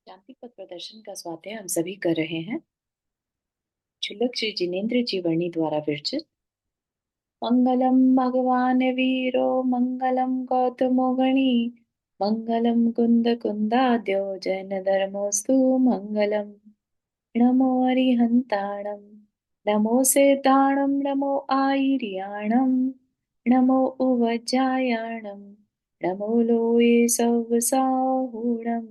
शांति पथ प्रदर्शन का स्वाध्याय हम सभी कर रहे हैं। क्षुल्लक श्री जिनेन्द्र जी वर्णी द्वारा विरचित। मंगलम भगवान वीरो मंगलम गौतमो गणी मंगलम कुंद कुंदाद्यो जैन धर्मोस्तु मंगलम। नमो अरिहंताणम नमो सेताणम नमो आयर्याणम नमो उवज्जायाणम नमो लोये सवसाहुणम।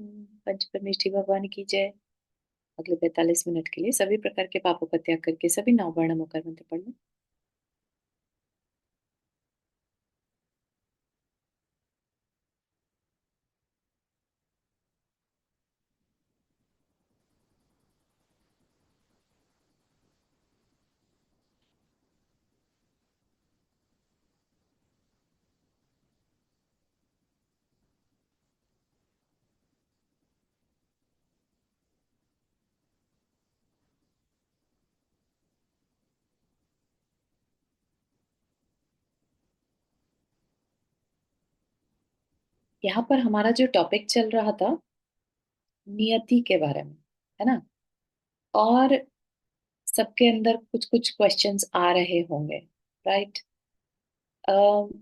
पंच परमेष्ठी भगवान की जय। अगले 45 मिनट के लिए सभी प्रकार के पापों का त्याग करके सभी नववर्ण मुखर मंत्र पढ़ लें। यहाँ पर हमारा जो टॉपिक चल रहा था नियति के बारे में, है ना। और सबके अंदर कुछ कुछ क्वेश्चंस आ रहे होंगे, राइट।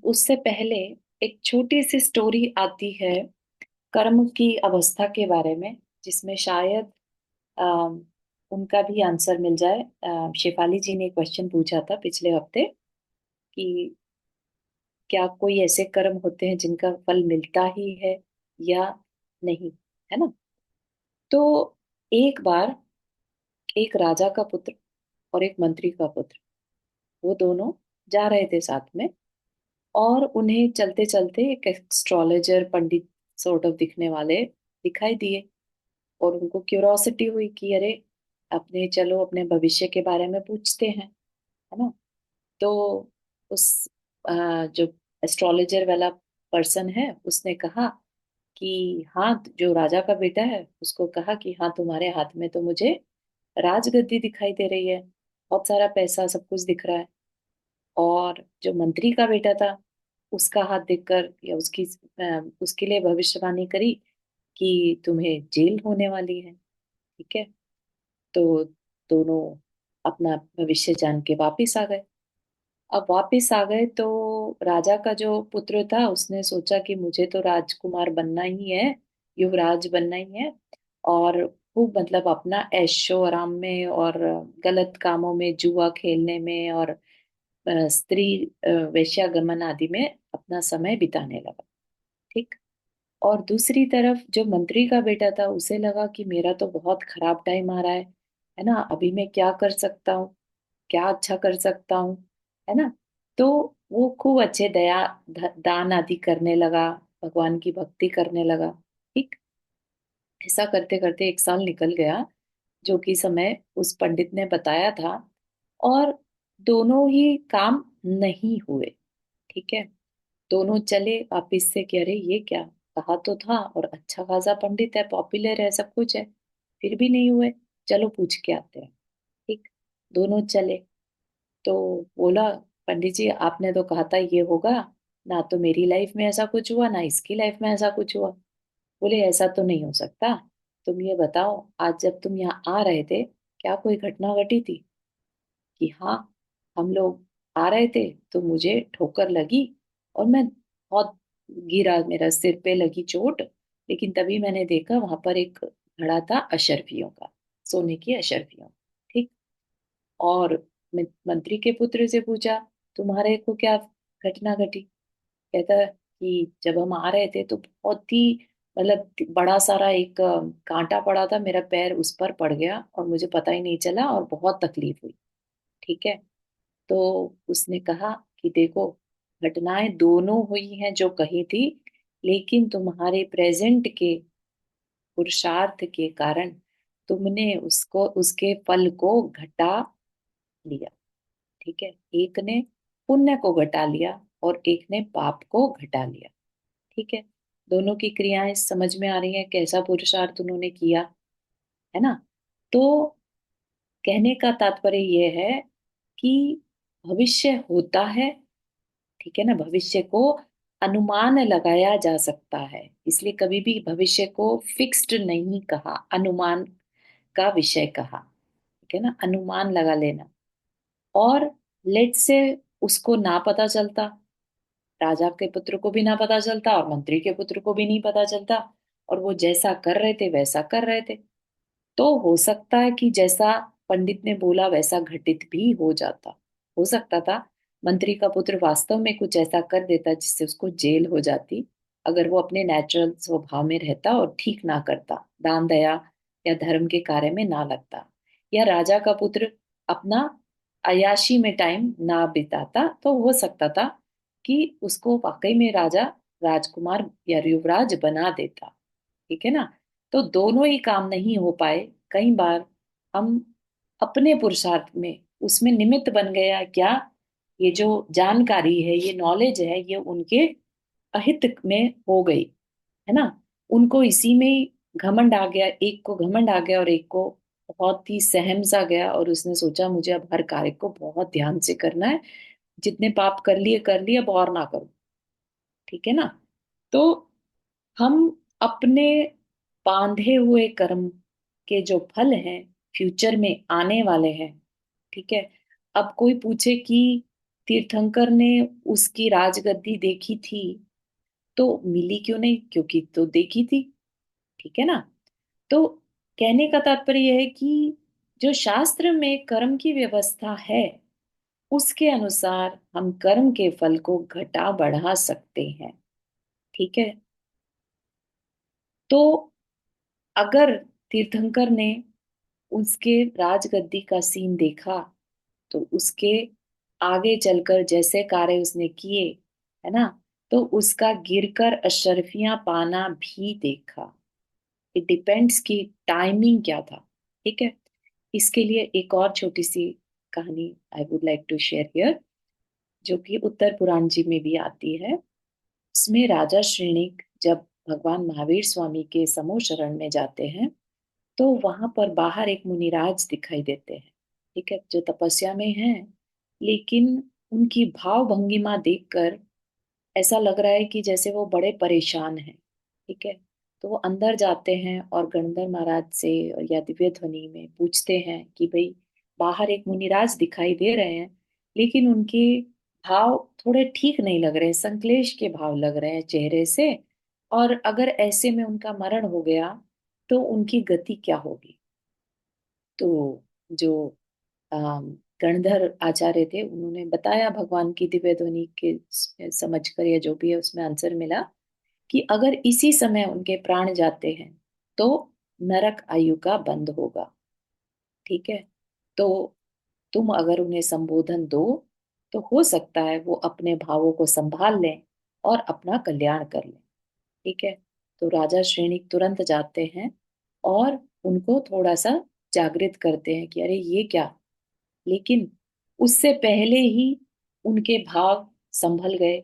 उससे पहले एक छोटी सी स्टोरी आती है कर्म की अवस्था के बारे में, जिसमें शायद अम, उनका भी आंसर मिल जाए। शेफाली जी ने क्वेश्चन पूछा था पिछले हफ्ते कि क्या कोई ऐसे कर्म होते हैं जिनका फल मिलता ही है या नहीं, है ना। तो एक बार एक राजा का पुत्र और एक मंत्री का पुत्र, वो दोनों जा रहे थे साथ में। और उन्हें चलते चलते एक एस्ट्रोलॉजर पंडित सॉर्ट ऑफ दिखने वाले दिखाई दिए। और उनको क्यूरोसिटी हुई कि अरे अपने चलो अपने भविष्य के बारे में पूछते हैं, है ना। तो उस जो एस्ट्रोलॉजर वाला पर्सन है उसने कहा कि हाँ, जो राजा का बेटा है उसको कहा कि हाँ, तुम्हारे हाथ में तो मुझे राजगद्दी दिखाई दे रही है, बहुत सारा पैसा सब कुछ दिख रहा है। और जो मंत्री का बेटा था उसका हाथ देखकर या उसके लिए भविष्यवाणी करी कि तुम्हें जेल होने वाली है। ठीक है। तो दोनों अपना भविष्य जान के वापिस आ गए। अब वापिस आ गए तो राजा का जो पुत्र था उसने सोचा कि मुझे तो राजकुमार बनना ही है, युवराज बनना ही है। और खूब मतलब अपना ऐशो आराम में और गलत कामों में, जुआ खेलने में और स्त्री वेश्यागमन आदि में अपना समय बिताने लगा। ठीक। और दूसरी तरफ जो मंत्री का बेटा था उसे लगा कि मेरा तो बहुत खराब टाइम आ रहा है ना। अभी मैं क्या कर सकता हूँ, क्या अच्छा कर सकता हूँ, है ना। तो वो खूब अच्छे दान आदि करने लगा, भगवान की भक्ति करने लगा। ठीक। ऐसा करते करते एक साल निकल गया, जो कि समय उस पंडित ने बताया था। और दोनों ही काम नहीं हुए। ठीक है। दोनों चले वापिस से कि अरे ये क्या, कहा तो था और अच्छा खासा पंडित है, पॉपुलर है, सब कुछ है, फिर भी नहीं हुए। चलो पूछ के आते हैं। ठीक। दोनों चले तो बोला, पंडित जी आपने तो कहा था ये होगा, ना तो मेरी लाइफ में ऐसा कुछ हुआ ना इसकी लाइफ में ऐसा कुछ हुआ। बोले ऐसा तो नहीं हो सकता। तुम ये बताओ, आज जब तुम यहाँ आ रहे थे क्या कोई घटना घटी थी। कि हाँ, हम लोग आ रहे थे तो मुझे ठोकर लगी और मैं बहुत गिरा, मेरा सिर पे लगी चोट। लेकिन तभी मैंने देखा वहां पर एक घड़ा था अशर्फियों का, सोने की अशर्फियों। ठीक। और मंत्री के पुत्र से पूछा, तुम्हारे को क्या घटना घटी। कहता है कि जब हम आ रहे थे तो बहुत ही मतलब बड़ा सारा एक कांटा पड़ा था, मेरा पैर उस पर पड़ गया और मुझे पता ही नहीं चला और बहुत तकलीफ हुई। ठीक है। तो उसने कहा कि देखो, घटनाएं दोनों हुई हैं जो कही थी, लेकिन तुम्हारे प्रेजेंट के पुरुषार्थ के कारण तुमने उसको उसके फल को घटा लिया। ठीक है। एक ने पुण्य को घटा लिया और एक ने पाप को घटा लिया। ठीक है। दोनों की क्रियाएं समझ में आ रही हैं, कैसा पुरुषार्थ उन्होंने किया, है ना। तो कहने का तात्पर्य यह है कि भविष्य होता है। ठीक है ना। भविष्य को अनुमान लगाया जा सकता है, इसलिए कभी भी भविष्य को फिक्स्ड नहीं कहा, अनुमान का विषय कहा। ठीक है ना, अनुमान लगा लेना। और लेट से उसको ना पता चलता, राजा के पुत्र को भी ना पता चलता और मंत्री के पुत्र को भी नहीं पता चलता, और वो जैसा कर रहे थे वैसा कर रहे थे, तो हो सकता है कि जैसा पंडित ने बोला वैसा घटित भी हो जाता। हो सकता था मंत्री का पुत्र वास्तव में कुछ ऐसा कर देता जिससे उसको जेल हो जाती, अगर वो अपने नेचुरल स्वभाव में रहता और ठीक ना करता, दान दया या धर्म के कार्य में ना लगता। या राजा का पुत्र अपना अय्याशी में टाइम ना बिताता, तो हो सकता था कि उसको वाकई में राजा, राजकुमार या युवराज बना देता। ठीक है ना। तो दोनों ही काम नहीं हो पाए। कई बार हम अपने पुरुषार्थ में उसमें निमित्त बन गया क्या, ये जो जानकारी है, ये नॉलेज है, ये उनके अहित में हो गई, है ना। उनको इसी में ही घमंड आ गया, एक को घमंड आ गया और एक को बहुत ही सहम सा गया, और उसने सोचा मुझे अब हर कार्य को बहुत ध्यान से करना है, जितने पाप कर लिए अब और ना करूं। ठीक है ना। तो हम अपने बांधे हुए कर्म के जो फल हैं, फ्यूचर में आने वाले हैं। ठीक है। अब कोई पूछे कि तीर्थंकर ने उसकी राजगद्दी देखी थी, तो मिली क्यों नहीं, क्योंकि तो देखी थी। ठीक है ना। तो कहने का तात्पर्य यह है कि जो शास्त्र में कर्म की व्यवस्था है, उसके अनुसार हम कर्म के फल को घटा बढ़ा सकते हैं। ठीक है। तो अगर तीर्थंकर ने उसके राजगद्दी का सीन देखा, तो उसके आगे चलकर जैसे कार्य उसने किए, है ना, तो उसका गिरकर अशर्फियां पाना भी देखा। इट डिपेंड्स कि टाइमिंग क्या था। ठीक है। इसके लिए एक और छोटी सी कहानी I would like to share here, जो कि उत्तर पुराण जी में भी आती है। उसमें राजा श्रेणिक जब भगवान महावीर स्वामी के समूह शरण में जाते हैं, तो वहां पर बाहर एक मुनिराज दिखाई देते हैं। ठीक है, जो तपस्या में हैं, लेकिन उनकी भाव भंगिमा देखकर ऐसा लग रहा है कि जैसे वो बड़े परेशान हैं। ठीक है। तो वो अंदर जाते हैं और गणधर महाराज से या दिव्य ध्वनि में पूछते हैं कि भाई, बाहर एक मुनिराज दिखाई दे रहे हैं, लेकिन उनके भाव थोड़े ठीक नहीं लग रहे, संक्लेश के भाव लग रहे हैं चेहरे से, और अगर ऐसे में उनका मरण हो गया तो उनकी गति क्या होगी। तो जो अम, गणधर आचार्य थे, उन्होंने बताया भगवान की दिव्य ध्वनि के समझकर, या जो भी है उसमें आंसर मिला कि अगर इसी समय उनके प्राण जाते हैं तो नरक आयु का बंद होगा। ठीक है। तो तुम अगर उन्हें संबोधन दो, तो हो सकता है वो अपने भावों को संभाल लें और अपना कल्याण कर लें। ठीक है। तो राजा श्रेणिक तुरंत जाते हैं और उनको थोड़ा सा जागृत करते हैं कि अरे ये क्या। लेकिन उससे पहले ही उनके भाव संभल गए,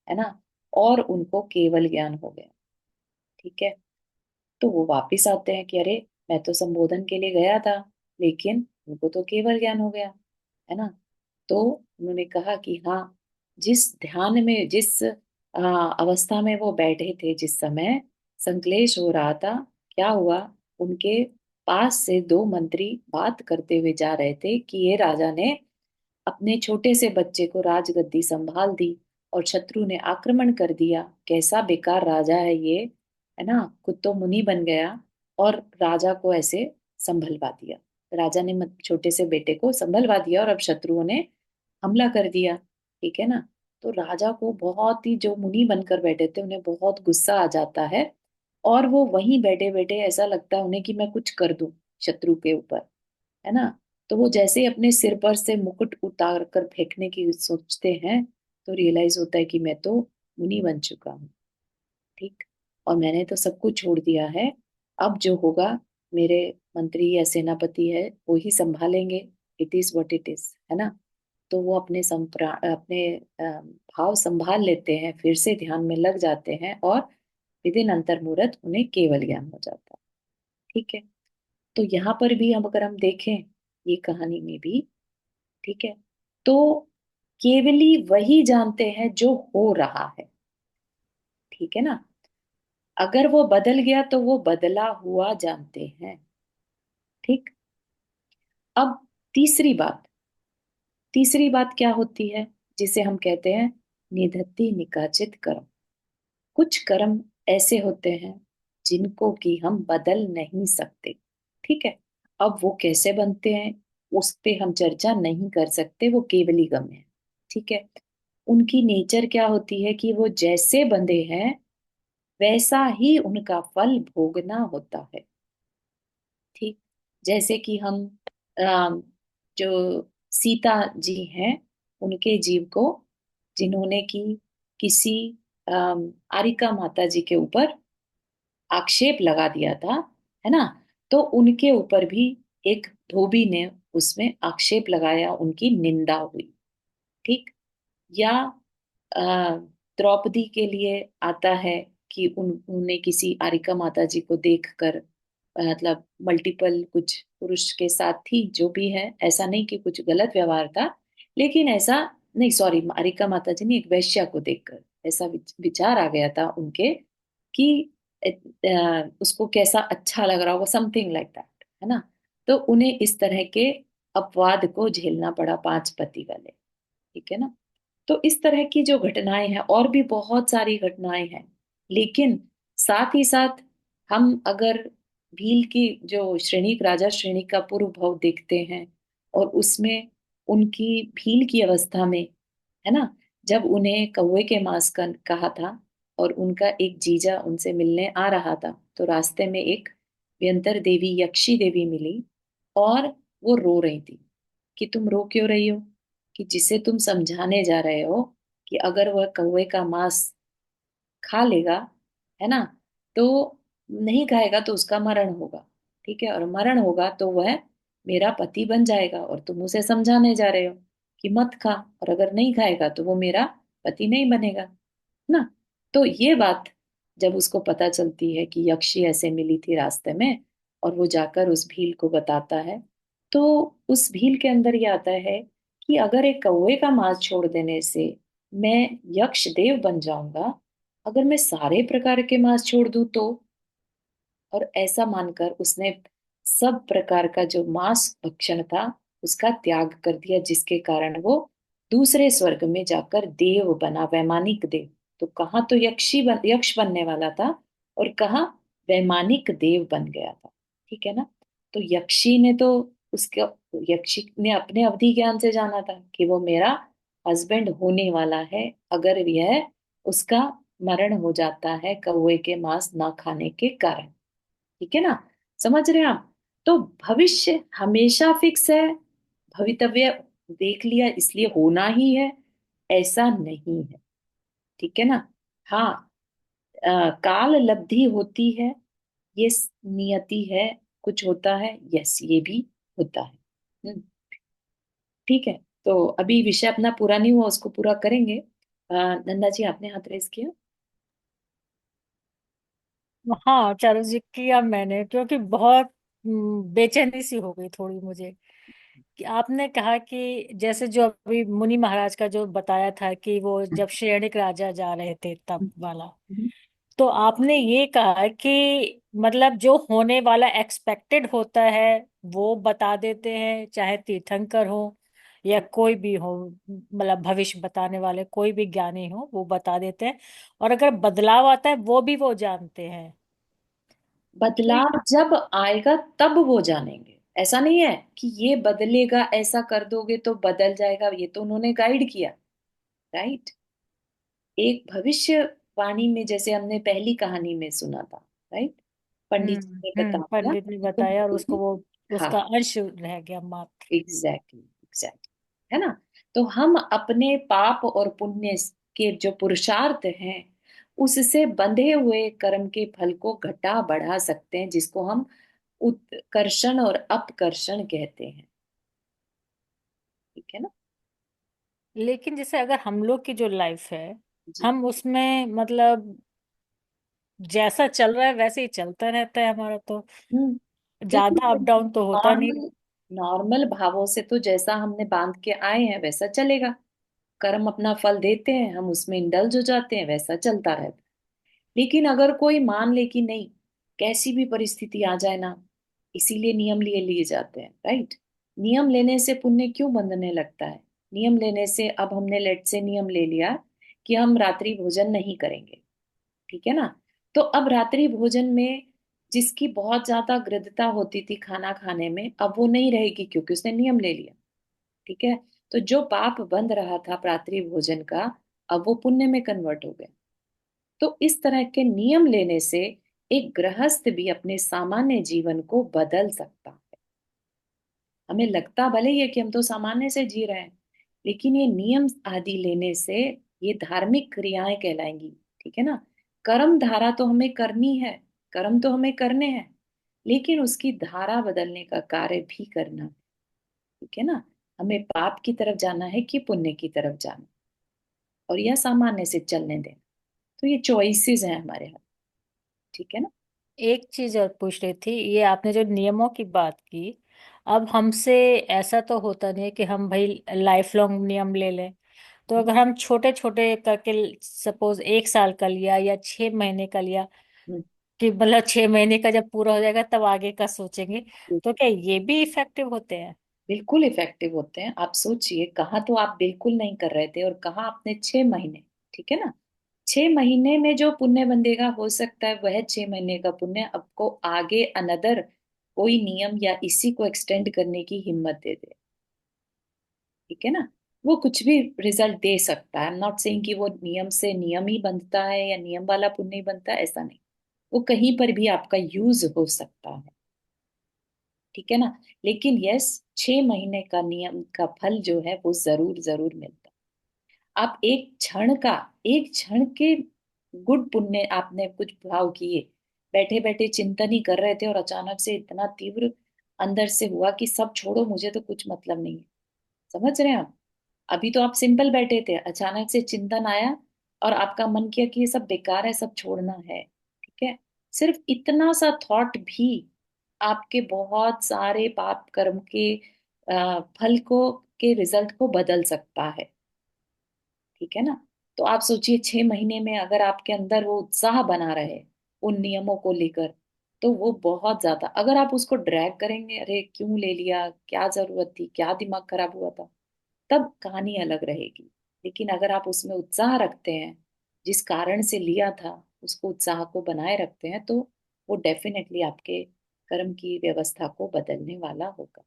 है ना, और उनको केवल ज्ञान हो गया। ठीक है। तो वो वापिस आते हैं कि अरे, मैं तो संबोधन के लिए गया था, लेकिन उनको तो केवल ज्ञान हो गया, है ना। तो उन्होंने कहा कि हाँ, जिस ध्यान में, जिस अवस्था में वो बैठे थे, जिस समय संक्लेश हो रहा था, क्या हुआ, उनके पास से दो मंत्री बात करते हुए जा रहे थे कि ये राजा ने अपने छोटे से बच्चे को राजगद्दी संभाल दी और शत्रु ने आक्रमण कर दिया, कैसा बेकार राजा है ये, है ना, खुद तो मुनि बन गया और राजा को ऐसे संभलवा दिया। राजा ने छोटे से बेटे को संभलवा दिया और अब शत्रुओं ने हमला कर दिया। ठीक है ना। तो राजा को बहुत ही, जो मुनि बनकर बैठे थे, उन्हें बहुत गुस्सा आ जाता है, और वो वहीं बैठे बैठे ऐसा लगता है उन्हें कि मैं कुछ कर दूं शत्रु के ऊपर, है ना। तो वो जैसे ही अपने सिर पर से मुकुट उतार कर फेंकने की सोचते हैं, तो रियलाइज होता है कि मैं तो मुनि बन चुका हूँ। ठीक। और मैंने तो सब कुछ छोड़ दिया है। अब जो होगा, मेरे मंत्री या सेनापति है वो ही संभालेंगे। It is what it is, है ना। तो वो अपने भाव संभाल लेते हैं, फिर से ध्यान में लग जाते हैं, और विदिन अंतर मुहूर्त उन्हें केवल ज्ञान हो जाता है। ठीक है। तो यहाँ पर भी हम, अगर हम देखें ये कहानी में भी, ठीक है, तो केवली वही जानते हैं जो हो रहा है। ठीक है ना। अगर वो बदल गया तो वो बदला हुआ जानते हैं। ठीक। अब तीसरी बात, तीसरी बात क्या होती है, जिसे हम कहते हैं निधत्ति निकाचित कर्म। कुछ कर्म ऐसे होते हैं जिनको कि हम बदल नहीं सकते। ठीक है। अब वो कैसे बनते हैं उस पे हम चर्चा नहीं कर सकते, वो केवली गम है। ठीक है। उनकी नेचर क्या होती है कि वो जैसे बंधे हैं वैसा ही उनका फल भोगना होता है। ठीक। जैसे कि हम अम, जो सीता जी हैं, उनके जीव को जिन्होंने कि किसी आरिका माता जी के ऊपर आक्षेप लगा दिया था, है ना, तो उनके ऊपर भी एक धोबी ने उसमें आक्षेप लगाया, उनकी निंदा हुई। ठीक। या अ, द्रौपदी के लिए आता है कि उन्हें किसी आरिका माता जी को देखकर मतलब मल्टीपल कुछ पुरुष के साथ थी, जो भी है, ऐसा नहीं कि कुछ गलत व्यवहार था, लेकिन ऐसा नहीं, सॉरी, आरिका माता जी ने एक वैश्या को देखकर ऐसा विचार आ गया था उनके कि उसको कैसा अच्छा लग रहा होगा, समथिंग लाइक दैट, है ना। तो उन्हें इस तरह के अपवाद को झेलना पड़ा, पांच पति वाले। ठीक है ना। तो इस तरह की जो घटनाएं हैं, और भी बहुत सारी घटनाएं हैं, लेकिन साथ ही साथ हम अगर भील की जो श्रेणिक राजा श्रेणिक का पूर्व भाव देखते हैं, और उसमें उनकी भील की अवस्था में, है ना, जब उन्हें कौवे के मांस का कहा था और उनका एक जीजा उनसे मिलने आ रहा था, तो रास्ते में एक व्यंतर देवी, यक्षी देवी मिली, और वो रो रही थी कि तुम रो क्यों रही हो, कि जिसे तुम समझाने जा रहे हो कि अगर वह कौवे का मांस खा लेगा, है ना, तो नहीं खाएगा तो उसका मरण होगा। ठीक है। और मरण होगा तो वह मेरा पति बन जाएगा, और तुम उसे समझाने जा रहे हो कि मत खा, और अगर नहीं खाएगा तो वो मेरा पति नहीं बनेगा ना। तो ये बात जब उसको पता चलती है कि यक्षी ऐसे मिली थी रास्ते में, और वो जाकर उस भील को बताता है, तो उस भील के अंदर ये आता है कि अगर एक कौवे का मांस छोड़ देने से मैं यक्ष देव बन जाऊंगा, अगर मैं सारे प्रकार के मांस छोड़ दूं तो, और ऐसा मानकर उसने सब प्रकार का जो मांस भक्षण था उसका त्याग कर दिया, जिसके कारण वो दूसरे स्वर्ग में जाकर देव बना, वैमानिक देव। तो कहाँ तो यक्ष बनने वाला था, और कहाँ वैमानिक देव बन गया था। ठीक है ना। तो यक्षी ने तो उसके यक्षी ने अपने अवधि ज्ञान से जाना था कि वो मेरा हस्बैंड होने वाला है, अगर यह उसका मरण हो जाता है कौवे के मांस ना खाने के कारण। ठीक है ना। समझ रहे हैं आप। तो भविष्य हमेशा फिक्स है, भवितव्य देख लिया इसलिए होना ही है, ऐसा नहीं है। ठीक है ना। हाँ, काल लब्धि होती है, ये नियति है, कुछ होता है, यस ये भी होता है। हम्म, ठीक है। तो अभी विषय अपना पूरा नहीं हुआ, उसको पूरा करेंगे। नंदा जी, आपने हाथ रेस किया। हाँ चारू जी, किया मैंने, क्योंकि बहुत बेचैनी सी हो गई थोड़ी मुझे कि आपने कहा कि जैसे जो अभी मुनि महाराज का जो बताया था कि वो जब शयनिक राजा जा रहे थे तब वाला, हम्म। तो आपने ये कहा कि मतलब जो होने वाला एक्सपेक्टेड होता है वो बता देते हैं, चाहे तीर्थंकर हो या कोई भी हो, मतलब भविष्य बताने वाले कोई भी ज्ञानी हो वो बता देते हैं, और अगर बदलाव आता है वो भी वो जानते हैं। तो बदलाव जब आएगा तब वो जानेंगे, ऐसा नहीं है कि ये बदलेगा, ऐसा कर दोगे तो बदल जाएगा, ये तो उन्होंने गाइड किया। राइट। एक भविष्यवाणी में जैसे हमने पहली कहानी में सुना था, राइट, पंडित जी ने बता दिया पंडित ने कि तुम बताया और उसको करोगे। वो हाँ, उसका अंश रह गया मात्र। एग्जैक्टली एग्जैक्टली, है ना। तो हम अपने पाप और पुण्य के जो पुरुषार्थ हैं उससे बंधे हुए कर्म के फल को घटा बढ़ा सकते हैं, जिसको हम उत्कर्षण और अपकर्षण कहते हैं। ठीक है ना। लेकिन जैसे अगर हम लोग की जो लाइफ है, जी। हम उसमें मतलब जैसा चल रहा है वैसे ही चलता रहता है हमारा, तो ज्यादा अप क्योंकि डाउन तो होता नहीं। नॉर्मल नॉर्मल भावों से तो जैसा हमने बांध के आए हैं वैसा चलेगा। कर्म अपना फल देते हैं, हम उसमें इंडल्ज हो जाते हैं, वैसा चलता रहता है। लेकिन अगर कोई मान ले कि नहीं, कैसी भी परिस्थिति आ जाए ना, इसीलिए नियम लिए लिए जाते हैं, राइट। नियम लेने से पुण्य क्यों बंधने लगता है? नियम लेने से, अब हमने लेट से नियम ले लिया कि हम रात्रि भोजन नहीं करेंगे, ठीक है ना। तो अब रात्रि भोजन में जिसकी बहुत ज्यादा गृद्धता होती थी खाना खाने में, अब वो नहीं रहेगी क्योंकि उसने नियम ले लिया, ठीक है। तो जो पाप बंध रहा था रात्रि भोजन का, अब वो पुण्य में कन्वर्ट हो गया। तो इस तरह के नियम लेने से एक गृहस्थ भी अपने सामान्य जीवन को बदल सकता है। हमें लगता भले ही है कि हम तो सामान्य से जी रहे हैं, लेकिन ये नियम आदि लेने से ये धार्मिक क्रियाएं कहलाएंगी, ठीक है ना। कर्म धारा तो हमें करनी है, कर्म तो हमें करने हैं, लेकिन उसकी धारा बदलने का कार्य भी करना है, ठीक है ना। हमें पाप की तरफ जाना है कि पुण्य की तरफ जाना, और यह सामान्य से चलने देना। तो ये चॉइसेस हैं हमारे हाथ, ठीक है ना। एक चीज और पूछ रही थी, ये आपने जो नियमों की बात की, अब हमसे ऐसा तो होता नहीं है कि हम भाई लाइफ लॉन्ग नियम ले लें। तो अगर हम छोटे छोटे करके, सपोज 1 साल का लिया या 6 महीने का लिया, हम्म, कि मतलब 6 महीने का जब पूरा हो जाएगा तब आगे का सोचेंगे, तो क्या ये भी इफेक्टिव होते हैं? बिल्कुल इफेक्टिव होते हैं। आप सोचिए, कहाँ तो आप बिल्कुल नहीं कर रहे थे और कहाँ आपने 6 महीने, ठीक है ना। 6 महीने में जो पुण्य बंधेगा, हो सकता है वह 6 महीने का पुण्य आपको आगे अनदर कोई नियम या इसी को एक्सटेंड करने की हिम्मत दे दे, ठीक है ना। वो कुछ भी रिजल्ट दे सकता है। आई एम नॉट सेइंग कि वो नियम से नियम ही बनता है या नियम वाला पुण्य ही बनता है, ऐसा नहीं। वो कहीं पर भी आपका यूज हो सकता है, ठीक है ना। लेकिन यस, 6 महीने का नियम का फल जो है वो जरूर जरूर मिलता है। आप एक क्षण के गुड पुण्य आपने कुछ भाव किए, बैठे बैठे चिंतन ही कर रहे थे और अचानक से इतना तीव्र अंदर से हुआ कि सब छोड़ो, मुझे तो कुछ मतलब नहीं है। समझ रहे हैं आप? अभी तो आप सिंपल बैठे थे, अचानक से चिंतन आया और आपका मन किया कि ये सब बेकार है, सब छोड़ना है, ठीक है। सिर्फ इतना सा थॉट भी आपके बहुत सारे पाप कर्म के फल को, के रिजल्ट को बदल सकता है, ठीक है ना। तो आप सोचिए, 6 महीने में अगर आपके अंदर वो उत्साह बना रहे उन नियमों को लेकर, तो वो बहुत ज्यादा। अगर आप उसको ड्रैग करेंगे, अरे क्यों ले लिया, क्या जरूरत थी, क्या दिमाग खराब हुआ था, तब कहानी अलग रहेगी। लेकिन अगर आप उसमें उत्साह रखते हैं, जिस कारण से लिया था उसको, उत्साह को बनाए रखते हैं, तो वो डेफिनेटली आपके कर्म की व्यवस्था को बदलने वाला होगा,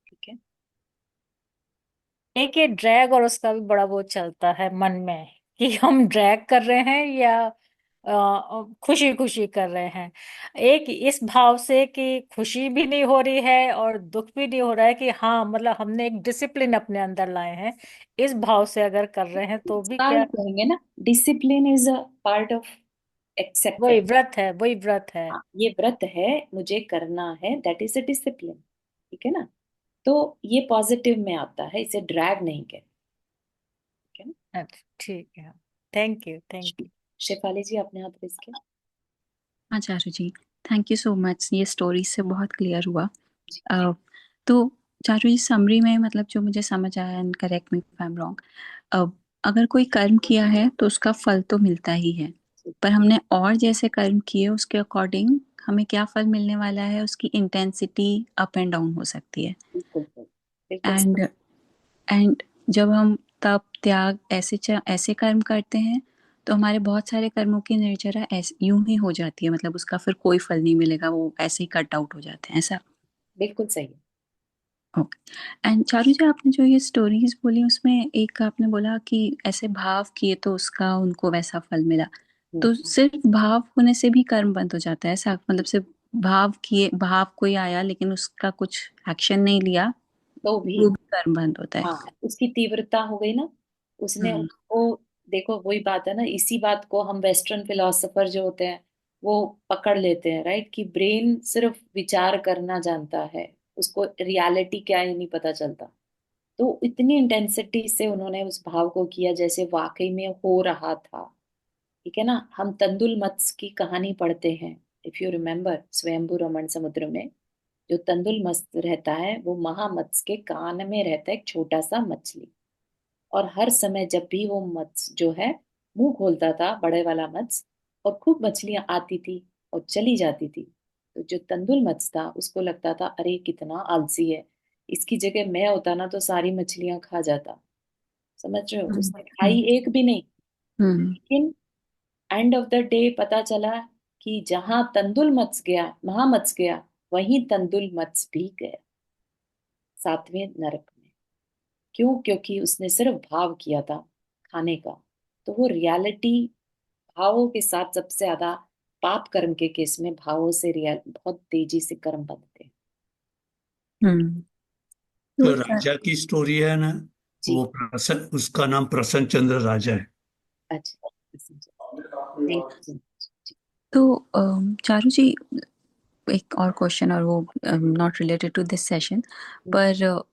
ठीक है। एक ये ड्रैग और उसका भी बड़ा वो चलता है मन में, कि हम ड्रैग कर रहे हैं या खुशी खुशी कर रहे हैं। एक इस भाव से कि खुशी भी नहीं हो रही है और दुख भी नहीं हो रहा है, कि हाँ मतलब हमने एक डिसिप्लिन अपने अंदर लाए हैं, इस भाव से अगर कर रहे हैं तो भी उसका ही क्या? कहेंगे ना, discipline is a part of वही एक्सेप्टेंस। व्रत है, वही व्रत है। हाँ, ये व्रत है, मुझे करना है, दैट इज अ डिसिप्लिन, ठीक है ना। तो ये पॉजिटिव में आता है, इसे ड्रैग नहीं कहते, ठीक है ना। अच्छा, ठीक है। Thank you, thank you. Shefali ji, आपने हाथ रेस किया। हाँ Charu ji, thank you so much. ये स्टोरी से बहुत क्लियर हुआ। जी अ, तो चारू जी, समरी में मतलब जो मुझे समझ आया, and correct me if I am wrong, अगर कोई कर्म किया है तो उसका फल तो मिलता ही है, जी, पर हमने और जैसे कर्म किए उसके अकॉर्डिंग हमें क्या फल मिलने वाला है, उसकी इंटेंसिटी अप एंड डाउन हो सकती है। बिल्कुल बिल्कुल एंड एंड जब हम तप त्याग ऐसे कर्म करते हैं तो हमारे बहुत सारे कर्मों की निर्जरा ऐसे यूं ही हो जाती है, मतलब उसका फिर कोई फल नहीं मिलेगा, वो ऐसे ही कट आउट हो जाते हैं, ऐसा। बिल्कुल सही है। ओके। एंड चारू जी, आपने जो ये स्टोरीज बोली उसमें एक आपने बोला कि ऐसे भाव किए तो उसका उनको वैसा फल मिला, हम्म, तो सिर्फ भाव होने से भी कर्म बंद हो जाता है ऐसा? मतलब सिर्फ भाव किए, भाव कोई आया लेकिन उसका कुछ एक्शन नहीं लिया, तो भी, वो भी कर्म बंद होता है? हाँ, उसकी तीव्रता हो गई ना, उसने हम्म। उसको, देखो वही बात है ना, इसी बात को हम वेस्टर्न फिलोसोफर जो होते हैं वो पकड़ लेते हैं, राइट, कि ब्रेन सिर्फ विचार करना जानता है, उसको रियलिटी क्या है नहीं पता चलता। तो इतनी इंटेंसिटी से उन्होंने उस भाव को किया जैसे वाकई में हो रहा था, ठीक है ना। हम तंदुल मत्स्य की कहानी पढ़ते हैं, इफ यू रिमेम्बर, स्वयंभू रमण समुद्र में जो तंदुल मत्स्य रहता है, वो महामत्स्य के कान में रहता है एक छोटा सा मछली। और हर समय जब भी वो मत्स्य जो है मुंह खोलता था, बड़े वाला मत्स्य, और खूब मछलियां आती थी और चली जाती थी। तो जो तंदुल मत्स्य था उसको लगता था अरे कितना आलसी है, इसकी जगह मैं होता ना तो सारी मछलियां खा जाता। समझ रहे हो, हम्म उसने खाई एक भी नहीं। हम्म लेकिन एंड ऑफ द डे पता चला कि जहां तंदुल मत्स्य गया, महामत्स्य गया, वहीं तंदुल मत्स्य भी गया, सातवें नरक में। क्यों? क्योंकि उसने सिर्फ भाव किया था खाने का। तो वो रियलिटी, भावों के साथ सबसे ज्यादा पाप कर्म के केस में भावों से रियल बहुत तेजी से कर्म बनते हैं। हम्म। जो तो राजा की स्टोरी है ना, जी। वो प्रसन्न, उसका नाम प्रसन्न चंद्र राजा है। अच्छा। जी जी जी। तो चारू जी, एक और क्वेश्चन, और वो not related to this session, पर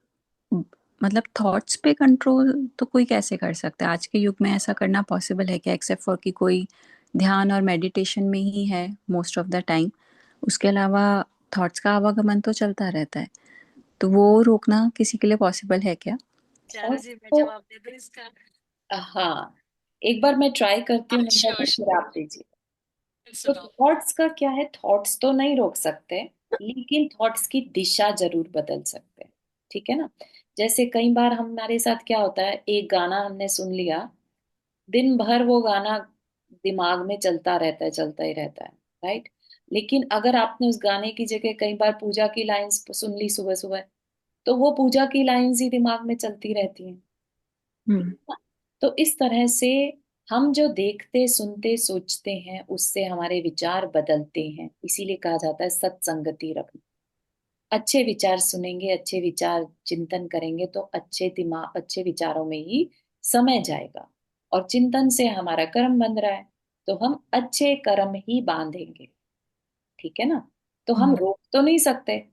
मतलब थॉट्स पे कंट्रोल तो कोई कैसे कर सकता है? आज के युग में ऐसा करना पॉसिबल है क्या, एक्सेप्ट फॉर कि कोई ध्यान और मेडिटेशन में ही है मोस्ट ऑफ द टाइम? उसके अलावा थॉट्स का आवागमन तो चलता रहता है, तो वो रोकना किसी के लिए पॉसिबल है क्या? चारू थॉट्स जी, मैं को, जवाब दे दूं इसका? हाँ, एक बार मैं ट्राई करती हूँ नंदा श्योर जी, फिर आप दीजिए। तो सुनो। थॉट्स का क्या है, थॉट्स तो नहीं रोक सकते, लेकिन थॉट्स की दिशा जरूर बदल सकते हैं। ठीक है ना? जैसे कई बार हमारे साथ क्या होता है, एक गाना हमने सुन लिया, दिन भर वो गाना दिमाग में चलता रहता है, चलता ही रहता है, राइट? लेकिन अगर आपने उस गाने की जगह कई बार पूजा की लाइंस सुन ली सुबह सुबह, तो वो पूजा की लाइंस ही दिमाग में चलती रहती हैं। ठीक हम्म है ना? तो इस तरह से हम जो देखते, सुनते, सोचते हैं, उससे हमारे विचार बदलते हैं। इसीलिए कहा जाता है सत्संगति रखना। अच्छे विचार सुनेंगे, अच्छे विचार चिंतन करेंगे, तो अच्छे दिमाग, अच्छे विचारों में ही समय जाएगा। और चिंतन से हमारा कर्म बन रहा है, तो हम अच्छे कर्म ही बांधेंगे। ठीक है ना? तो हम हम्म रोक तो नहीं सकते,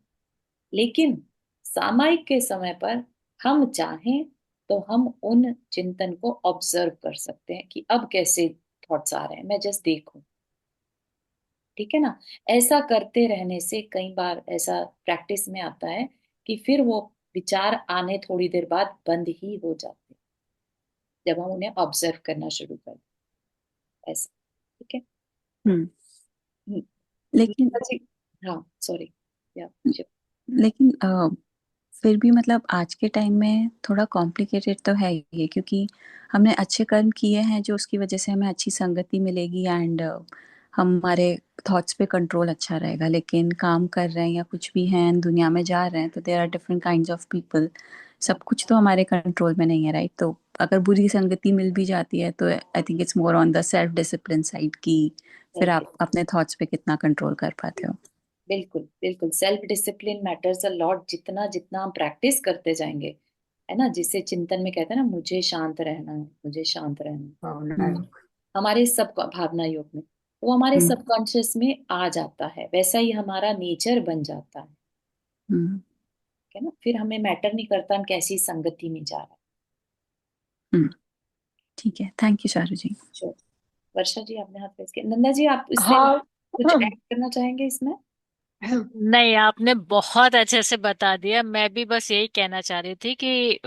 लेकिन सामायिक के समय पर हम चाहें तो हम उन चिंतन को ऑब्जर्व कर सकते हैं कि अब कैसे थॉट्स आ रहे हैं, मैं जस्ट देखूं। ठीक है ना? ऐसा करते रहने से कई बार ऐसा प्रैक्टिस में आता है कि फिर वो विचार आने थोड़ी देर बाद बंद ही हो जाते हैं, जब हम उन्हें ऑब्जर्व करना शुरू कर दें। ऐसा। ठीक है। हम्म। हम्म, लेकिन जी। हाँ, सॉरी। या लेकिन फिर भी मतलब आज के टाइम में थोड़ा कॉम्प्लिकेटेड तो है ये, क्योंकि हमने अच्छे कर्म किए हैं जो उसकी वजह से हमें अच्छी संगति मिलेगी, एंड हमारे थॉट्स पे कंट्रोल अच्छा रहेगा। लेकिन काम कर रहे हैं या कुछ भी हैं, दुनिया में जा रहे हैं, तो there are different kinds of people. सब कुछ तो हमारे कंट्रोल में नहीं है, राइट? तो अगर बुरी संगति मिल भी जाती है तो I think it's more on the self discipline side, की फिर आप अपने थॉट्स पे कितना कंट्रोल कर पाते हो। बिल्कुल बिल्कुल, self discipline matters a lot. जितना जितना हम प्रैक्टिस करते जाएंगे, है ना, जिसे चिंतन में कहते हैं ना, मुझे शांत रहना है, मुझे शांत रहना है, भावना है। हमारे सब भावना योग में, वो हमारे हम्म सबकॉन्शियस में आ जाता है, वैसा ही हमारा नेचर बन जाता है। हम्म ठीक है ना? फिर हमें मैटर नहीं करता हम कैसी संगति में जा रहे हम्म। ठीक है, थैंक यू चारू जी। हैं। श्योर। वर्षा जी, आपने हाथ रेस किया। नंदा जी, आप इससे हाँ। कुछ ऐड करना चाहेंगे इसमें? नहीं, आपने बहुत अच्छे से बता दिया। मैं भी बस यही कहना चाह रही थी कि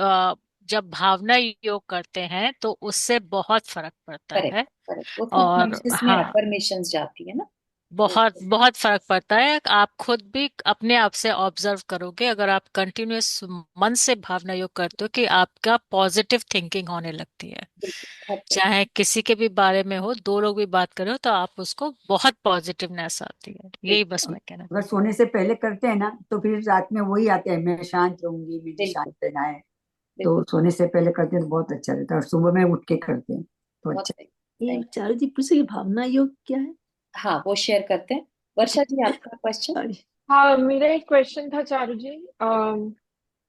जब भावना योग करते हैं तो उससे बहुत फर्क पड़ता करेक्ट है। करेक्ट, वो और सबकॉन्शियस में हाँ, अफर्मेशंस जाती है ना। तो बहुत बहुत फर्क पड़ता है। आप खुद भी अपने आप से ऑब्जर्व करोगे, अगर आप कंटिन्यूअस मन से भावना योग करते हो, कि आपका पॉजिटिव थिंकिंग होने लगती है। बिल्कुल, बहुत सही। चाहे किसी के भी बारे में हो, दो लोग भी बात करें तो आप उसको बहुत पॉजिटिवनेस आती है। यही बस बिल्कुल मैं कहना अगर चाहती सोने से पहले करते हैं ना तो फिर रात में वही आते हैं, मैं शांत रहूंगी, मुझे शांत बिल्कुल रहना है। तो बिल्कुल, सोने से पहले करते हैं तो बहुत अच्छा रहता है, और सुबह में उठ के करते हैं तो बहुत अच्छा। सही ये सही। चारू जी पूछे कि भावना योग क्या है? हाँ, वो शेयर करते हैं। वर्षा जी, आपका क्वेश्चन। सॉरी। हाँ, मेरा एक क्वेश्चन था चारू जी।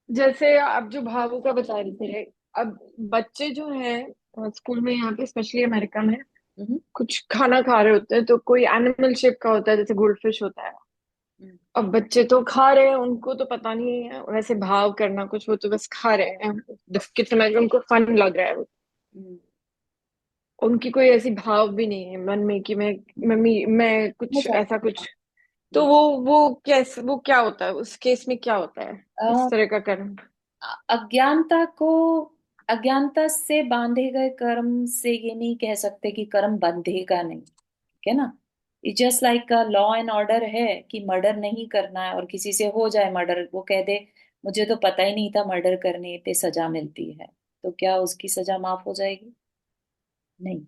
जैसे आप जो भावों का बता रहे थे, अब बच्चे जो हैं स्कूल में, यहाँ पे स्पेशली अमेरिका में, हम्म कुछ खाना खा रहे होते हैं तो कोई एनिमल शेप का होता है, जैसे गोल्डफिश होता है। हम्म, अब बच्चे तो खा रहे हैं, उनको तो पता नहीं है वैसे भाव करना कुछ, वो तो बस खा रहे हैं। कितना उनको फन लग रहा है। हम्म। उनकी कोई ऐसी भाव भी नहीं है मन में कि मैं, मम्मी मैं मैं कुछ समझ ऐसा कुछ। तो हम्म। वो क्या होता है उस केस में, क्या होता है इस अ, तरह का कर्म? अज्ञानता को, अज्ञानता से बांधे गए कर्म से ये नहीं कह सकते कि कर्म बंधेगा नहीं। ठीक है ना। It just like law and order है कि मर्डर नहीं करना है, और किसी से हो जाए मर्डर, वो कह दे मुझे तो पता ही नहीं था मर्डर करने पे सजा मिलती है, तो क्या उसकी सजा माफ हो जाएगी? नहीं।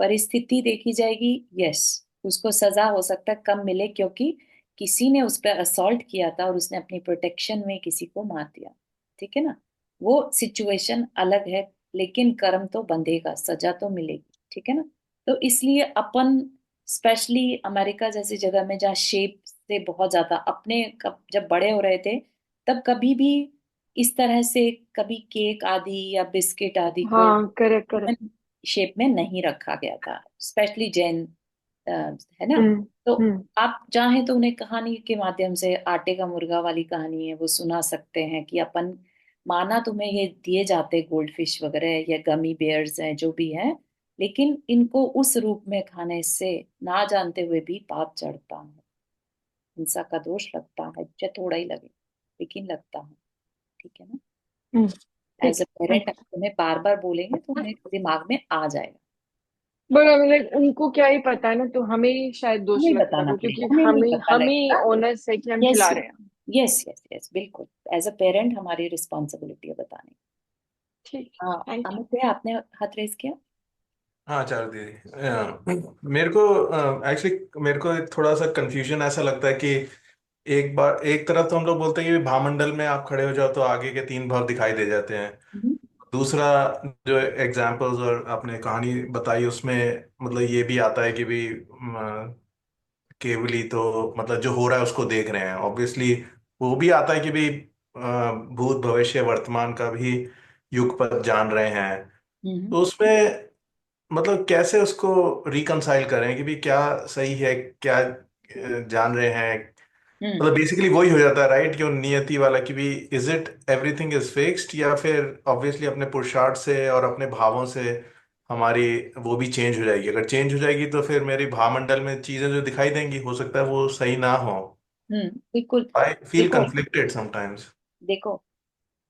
परिस्थिति देखी जाएगी, यस, उसको सजा हो सकता है कम मिले, क्योंकि किसी ने उस पर असॉल्ट किया था और उसने अपनी प्रोटेक्शन में किसी को मार दिया, ठीक है ना। वो सिचुएशन अलग है, लेकिन कर्म तो बंधेगा, सजा तो मिलेगी, ठीक है ना। तो इसलिए अपन स्पेशली अमेरिका जैसी जगह में जहाँ शेप से बहुत ज्यादा अपने जब बड़े हो रहे थे, तब कभी भी इस तरह से कभी केक आदि या बिस्किट आदि को हाँ, करेक्ट करेक्ट। शेप में नहीं रखा गया था, स्पेशली जैन, है ना। हम्म तो हम्म आप चाहें तो उन्हें कहानी के माध्यम से, आटे का मुर्गा वाली कहानी है वो सुना सकते हैं कि अपन, माना तुम्हें ये दिए जाते गोल्ड फिश वगैरह या गमी बेयर्स हैं जो भी हैं, लेकिन इनको उस रूप में खाने से ना जानते हुए भी पाप चढ़ता है, हिंसा का दोष लगता है, चाहे थोड़ा ही लगे लेकिन लगता है, ठीक है ना। ठीक एज अ है। पेरेंट तुम्हें बार बार बोलेंगे तो उन्हें दिमाग में आ जाएगा। बड़ा मतलब उनको क्या ही पता है ना, तो हमें ही शायद दोष हमें लगता बताना होगा पड़ेगा, क्योंकि हमें नहीं हमें पता हमें लगेगा। ओनर्स है कि हम यस खिला रहे हैं। यस यस यस, बिल्कुल। एज अ पेरेंट हमारी रिस्पॉन्सिबिलिटी है बताने की। ठीक। हाँ, थैंक यू। अमित भैया आपने हाथ रेस किया। हाँ चार दीदी, मेरे को एक्चुअली मेरे को एक थोड़ा सा कंफ्यूजन ऐसा लगता है कि एक बार एक तरफ तो हम लोग बोलते हैं कि भावमंडल में आप खड़े हो जाओ तो आगे के तीन भाव दिखाई दे जाते हैं। हम्म दूसरा, जो एग्जाम्पल्स और आपने कहानी बताई उसमें मतलब ये भी आता है कि भी केवली तो मतलब जो हो रहा है उसको देख रहे हैं ऑब्वियसली। वो भी आता है कि भी भूत भविष्य वर्तमान का भी युगपत जान रहे हैं। हम्म तो उसमें मतलब कैसे उसको रिकंसाइल करें कि भी क्या सही है क्या जान रहे हैं। हम्म मतलब बेसिकली वही हो जाता है राइट, कि वो नियति वाला कि भी is it everything is fixed, या फिर ऑब्वियसली अपने पुरुषार्थ से और अपने भावों से हमारी वो भी चेंज हो जाएगी। अगर चेंज हो जाएगी तो फिर मेरी भावमंडल में चीजें जो दिखाई देंगी हो सकता है वो सही ना हो। बिल्कुल। आई फील देखो कंफ्लिक्टेड समटाइम्स। देखो,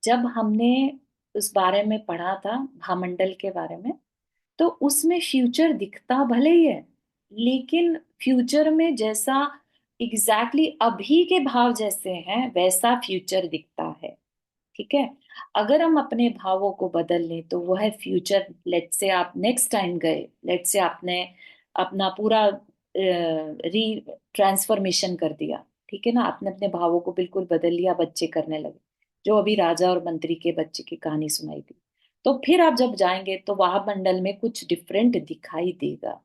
जब हमने उस बारे में पढ़ा था, भामंडल के बारे में, तो उसमें फ्यूचर दिखता भले ही है, लेकिन फ्यूचर में जैसा एग्जैक्टली अभी के भाव जैसे हैं वैसा फ्यूचर दिखता है, ठीक है। अगर हम अपने भावों को बदल लें तो वह फ्यूचर, लेट से आप नेक्स्ट टाइम गए, लेट से आपने अपना पूरा री ट्रांसफॉर्मेशन कर दिया, ठीक है ना, आपने अपने भावों को बिल्कुल बदल लिया, बच्चे करने लगे, जो अभी राजा और मंत्री के बच्चे की कहानी सुनाई थी, तो फिर आप जब जाएंगे तो वहां मंडल में कुछ डिफरेंट दिखाई देगा।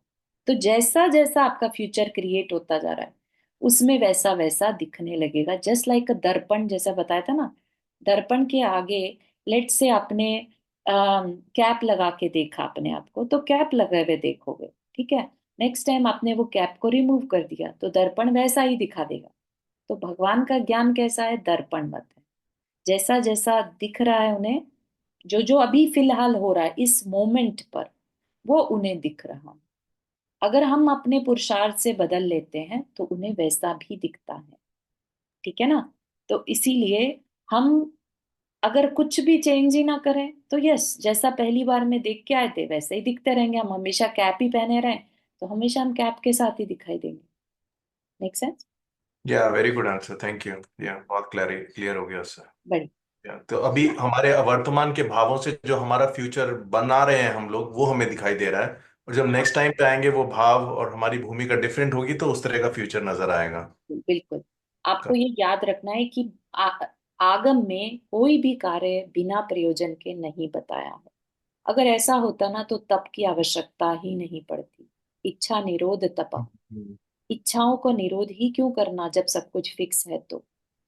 तो जैसा जैसा आपका फ्यूचर क्रिएट होता जा रहा है उसमें वैसा वैसा दिखने लगेगा, जस्ट लाइक दर्पण जैसा बताया था ना। दर्पण के आगे, लेट से आपने कैप लगा के देखा अपने आप को, तो कैप लगे हुए देखोगे, ठीक है। नेक्स्ट टाइम आपने वो कैप को रिमूव कर दिया तो दर्पण वैसा ही दिखा देगा। तो भगवान का ज्ञान कैसा है? दर्पण मत है, जैसा जैसा दिख रहा है उन्हें, जो जो अभी फिलहाल हो रहा है इस मोमेंट पर, वो उन्हें दिख रहा है। अगर हम अपने पुरुषार्थ से बदल लेते हैं तो उन्हें वैसा भी दिखता है, ठीक है ना। तो इसीलिए हम अगर कुछ भी चेंज ही ना करें तो यस, जैसा पहली बार में देख के आए थे वैसे ही दिखते रहेंगे। हम हमेशा कैप ही पहने रहें तो हमेशा हम कैप के साथ ही दिखाई देंगे। Make sense? या very good answer, thank you. या बहुत क्लियर हो गया उससे। बड़ी। तो अभी हमारे वर्तमान के भावों से जो हमारा फ्यूचर बना रहे हैं हम लोग वो हमें दिखाई दे रहा है, और जब नेक्स्ट टाइम पे आएंगे वो भाव और हमारी भूमिका डिफरेंट होगी तो उस तरह का फ्यूचर नजर आएगा। बिल्कुल। आपको ये याद रखना है कि आगम में कोई भी कार्य बिना प्रयोजन के नहीं बताया है। अगर ऐसा होता ना तो तप की आवश्यकता ही नहीं पड़ती। इच्छा निरोध तप। इच्छाओं को निरोध ही क्यों करना जब सब कुछ फिक्स है? तो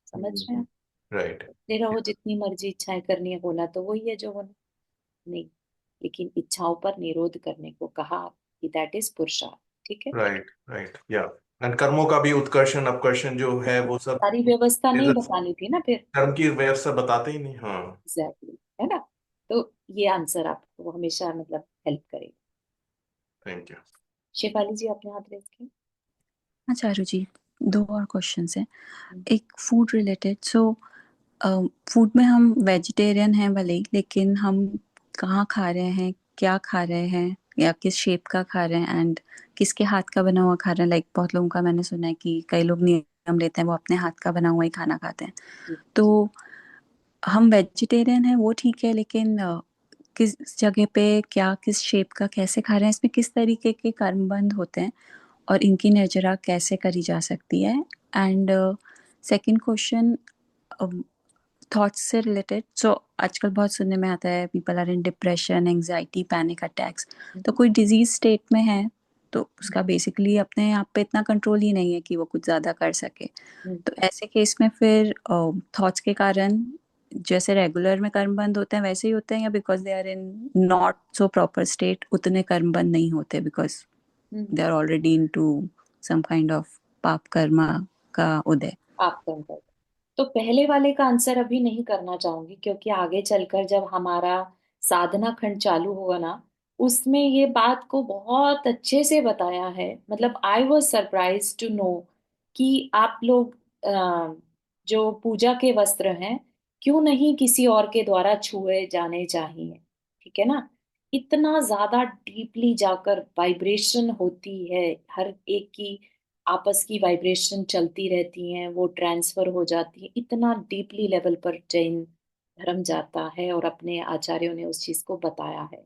समझ रहे हैं? राइट। ले रहो जितनी मर्जी इच्छाएं करनी है, बोला तो वही है जो होना। नहीं, लेकिन इच्छाओं पर निरोध करने को कहा कि दैट इज पुरुषार्थ, ठीक है। राइट राइट या एंड कर्मों का भी उत्कर्षण अपकर्षण जो है वो सब सारी व्यवस्था नहीं बतानी थी ना फिर। कर्म की व्यवस्था बताते ही नहीं। हाँ। एग्जैक्टली, है ना। तो ये आंसर आपको हमेशा मतलब हेल्प करेगा। Thank you. शेफाली जी आपने हाथ रेस किया। हाँ चारू जी, दो और क्वेश्चंस हैं। हम्म, एक फूड रिलेटेड। सो फूड में हम वेजिटेरियन हैं भले ही, लेकिन हम कहाँ खा रहे हैं, क्या खा रहे हैं, या किस शेप का खा रहे हैं एंड किसके हाथ का बना हुआ खा रहे हैं। लाइक बहुत लोगों का मैंने सुना है कि कई लोग नियम लेते हैं वो अपने हाथ का बना हुआ ही खाना खाते हैं। जी जी तो हम वेजिटेरियन हैं वो ठीक है, लेकिन किस जगह पे क्या किस शेप का कैसे खा रहे हैं, इसमें किस तरीके के कर्मबंध होते हैं और इनकी निर्जरा कैसे करी जा सकती है। एंड सेकंड क्वेश्चन, थॉट्स से रिलेटेड। सो आजकल बहुत सुनने में आता है people are in depression, anxiety, panic attacks. तो कोई डिजीज स्टेट में है तो उसका बेसिकली अपने आप पे इतना कंट्रोल ही नहीं है कि वो कुछ ज़्यादा कर सके। हम्म, तो ऐसे केस में फिर थॉट्स के कारण जैसे रेगुलर में कर्म बंद होते हैं वैसे ही होते हैं, या because they are in not so proper state उतने कर्म बंद नहीं होते because hmm, they are already into some kind of पाप कर्मा का उदय। आप कौन कर। तो पहले वाले का आंसर अभी नहीं करना चाहूंगी, क्योंकि आगे चलकर जब हमारा साधना खंड चालू होगा ना, उसमें ये बात को बहुत अच्छे से बताया है। मतलब I was surprise to know कि आप लोग जो पूजा के वस्त्र हैं, क्यों नहीं किसी और के द्वारा छुए जाने चाहिए। ठीक है ना। इतना ज्यादा डीपली जाकर वाइब्रेशन होती है, हर एक की आपस की वाइब्रेशन चलती रहती हैं, वो ट्रांसफर हो जाती है। इतना डीपली लेवल पर जैन धर्म जाता है और अपने आचार्यों ने उस चीज को बताया है।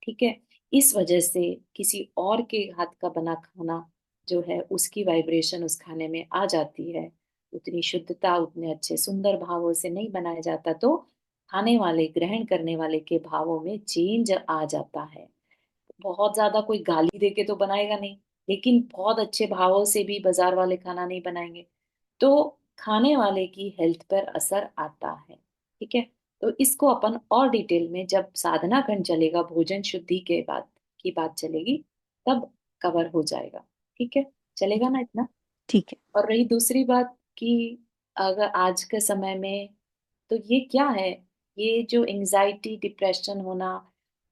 ठीक है। इस वजह से किसी और के हाथ का बना खाना जो है उसकी वाइब्रेशन उस खाने में आ जाती है, उतनी शुद्धता उतने अच्छे सुंदर भावों से नहीं बनाया जाता, तो खाने वाले ग्रहण करने वाले के भावों में चेंज आ जाता है। बहुत ज्यादा कोई गाली दे के तो बनाएगा नहीं, लेकिन बहुत अच्छे भावों से भी बाजार वाले खाना नहीं बनाएंगे, तो खाने वाले की हेल्थ पर असर आता है। ठीक है। तो इसको अपन और डिटेल में जब साधना खंड चलेगा, भोजन शुद्धि के बाद की बात चलेगी, तब कवर हो जाएगा। ठीक है। चलेगा ना इतना। ठीक है। और रही दूसरी बात कि अगर आज के समय में, तो ये क्या है, ये जो एंजाइटी डिप्रेशन होना,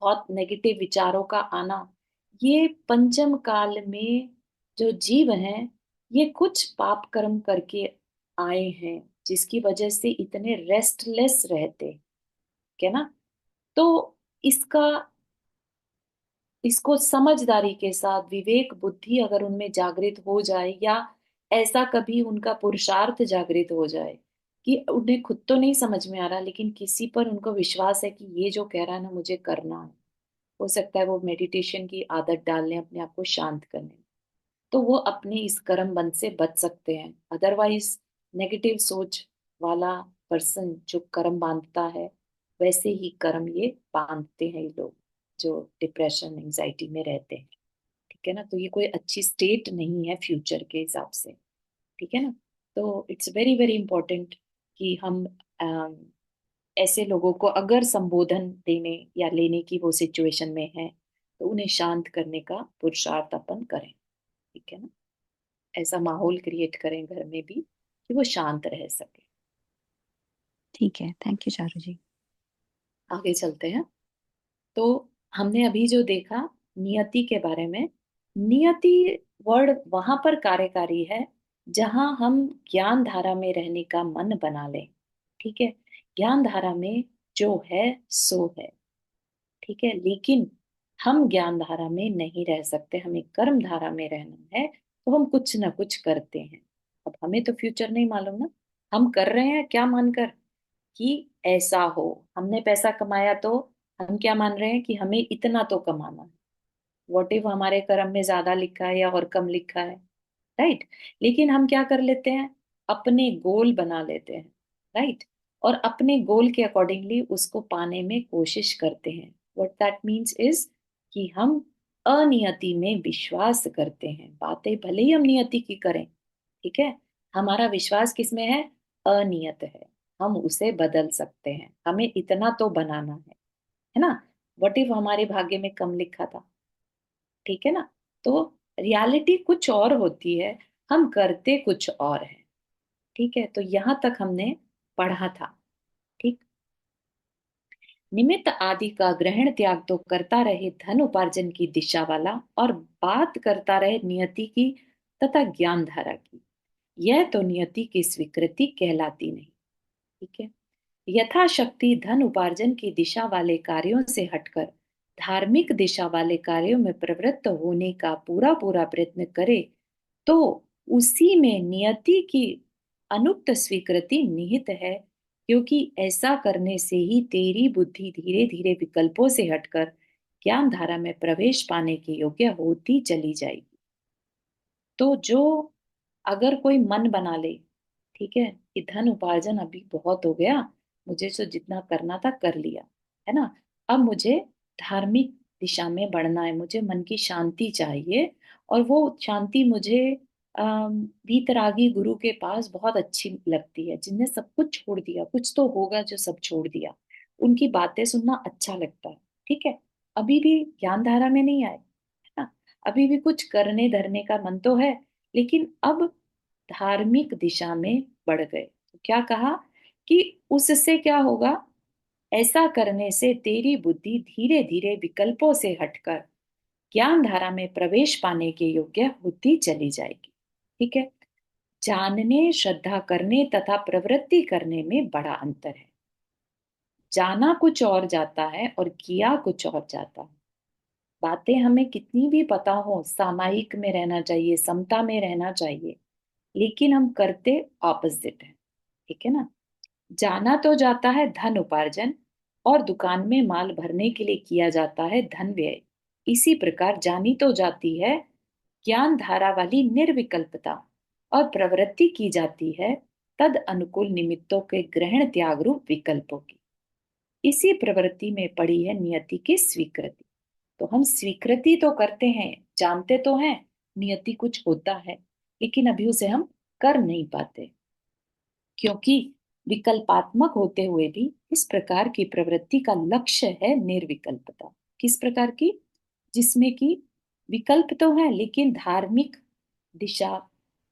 बहुत नेगेटिव विचारों का आना, ये पंचम काल में जो जीव हैं, ये कुछ पाप कर्म करके आए हैं, जिसकी वजह से इतने रेस्टलेस रहते। ठीक है ना। तो इसका इसको समझदारी के साथ विवेक बुद्धि अगर उनमें जागृत हो जाए, या ऐसा कभी उनका पुरुषार्थ जागृत हो जाए कि उन्हें खुद तो नहीं समझ में आ रहा, लेकिन किसी पर उनको विश्वास है कि ये जो कह रहा है ना मुझे करना है, हो सकता है वो मेडिटेशन की आदत डाल लें अपने आप को शांत करने में, तो वो अपने इस कर्म बंध से बच सकते हैं। अदरवाइज नेगेटिव सोच वाला पर्सन जो कर्म बांधता है, वैसे ही कर्म ये बांधते हैं ये लोग जो डिप्रेशन एंजाइटी में रहते हैं। ठीक है ना। तो ये कोई अच्छी स्टेट नहीं है फ्यूचर के हिसाब से। ठीक है ना। तो इट्स वेरी वेरी इंपॉर्टेंट कि हम ऐसे लोगों को अगर संबोधन देने या लेने की वो सिचुएशन में है, तो उन्हें शांत करने का पुरुषार्थ अपन करें। ठीक है ना। ऐसा माहौल क्रिएट करें घर में भी कि वो शांत रह सके। ठीक है, थैंक यू चारू जी। आगे चलते हैं। तो हमने अभी जो देखा नियति के बारे में, नियति वर्ड वहां पर कार्यकारी है जहां हम ज्ञान धारा में रहने का मन बना लें। ठीक है। ज्ञान धारा में जो है सो है। ठीक है। लेकिन हम ज्ञान धारा में नहीं रह सकते, हमें कर्म धारा में रहना है, तो हम कुछ ना कुछ करते हैं। अब हमें तो फ्यूचर नहीं मालूम ना, हम कर रहे हैं क्या मानकर कि ऐसा हो, हमने पैसा कमाया तो हम क्या मान रहे हैं कि हमें इतना तो कमाना है। व्हाट इफ हमारे कर्म में ज्यादा लिखा है या और कम लिखा है। राइट। लेकिन हम क्या कर लेते हैं, अपने गोल बना लेते हैं। राइट। और अपने गोल के अकॉर्डिंगली उसको पाने में कोशिश करते हैं। व्हाट दैट मीन्स इज कि हम अनियति में विश्वास करते हैं, बातें भले ही हम नियति की करें। ठीक है। हमारा विश्वास किसमें है, अनियत है, हम उसे बदल सकते हैं, हमें इतना तो बनाना है ना। व्हाट इफ हमारे भाग्य में कम लिखा था। ठीक है ना। तो रियलिटी कुछ और होती है, हम करते कुछ और है। ठीक है। तो यहां तक हमने पढ़ा था। ठीक। निमित्त आदि का ग्रहण त्याग तो करता रहे धन उपार्जन की दिशा वाला, और बात करता रहे नियति की तथा ज्ञान धारा की, यह तो नियति की स्वीकृति कहलाती नहीं। ठीक है। यथाशक्ति धन उपार्जन की दिशा वाले कार्यों से हटकर धार्मिक दिशा वाले कार्यों में प्रवृत्त होने का पूरा पूरा प्रयत्न करे तो उसी में नियति की अनुक्त स्वीकृति निहित है, क्योंकि ऐसा करने से ही तेरी बुद्धि धीरे धीरे विकल्पों से हटकर ज्ञान धारा में प्रवेश पाने के योग्य होती चली जाएगी। तो जो अगर कोई मन बना ले, ठीक है, कि धन उपार्जन अभी बहुत हो गया, मुझे तो जितना करना था कर लिया, है ना, अब मुझे धार्मिक दिशा में बढ़ना है, मुझे मन की शांति चाहिए, और वो शांति मुझे वीतरागी गुरु के पास बहुत अच्छी लगती है, जिनने सब कुछ छोड़ दिया, कुछ तो होगा जो सब छोड़ दिया, उनकी बातें सुनना अच्छा लगता है, ठीक है, अभी भी ज्ञान धारा में नहीं आए, है ना, अभी भी कुछ करने धरने का मन तो है, लेकिन अब धार्मिक दिशा में बढ़ गए। तो क्या कहा कि उससे क्या होगा, ऐसा करने से तेरी बुद्धि धीरे धीरे विकल्पों से हटकर ज्ञान धारा में प्रवेश पाने के योग्य होती चली जाएगी। ठीक है, जानने, श्रद्धा करने तथा प्रवृत्ति करने में बड़ा अंतर है। जाना कुछ और जाता है और किया कुछ और जाता है। बातें हमें कितनी भी पता हो, सामायिक में रहना चाहिए, समता में रहना चाहिए, लेकिन हम करते ऑपोजिट है। ठीक है ना, जाना तो जाता है धन उपार्जन, और दुकान में माल भरने के लिए किया जाता है धन व्यय। इसी प्रकार जानी तो जाती है ज्ञान धारा वाली निर्विकल्पता, और प्रवृत्ति की जाती है तद अनुकूल निमित्तों के ग्रहण त्याग रूप विकल्पों की। इसी प्रवृत्ति में पड़ी है नियति की स्वीकृति। तो हम स्वीकृति तो करते हैं, जानते तो हैं नियति कुछ होता है, लेकिन अभी उसे हम कर नहीं पाते, क्योंकि विकल्पात्मक होते हुए भी इस प्रकार की प्रवृत्ति का लक्ष्य है निर्विकल्पता। किस प्रकार की? जिसमें कि विकल्प तो है लेकिन धार्मिक दिशा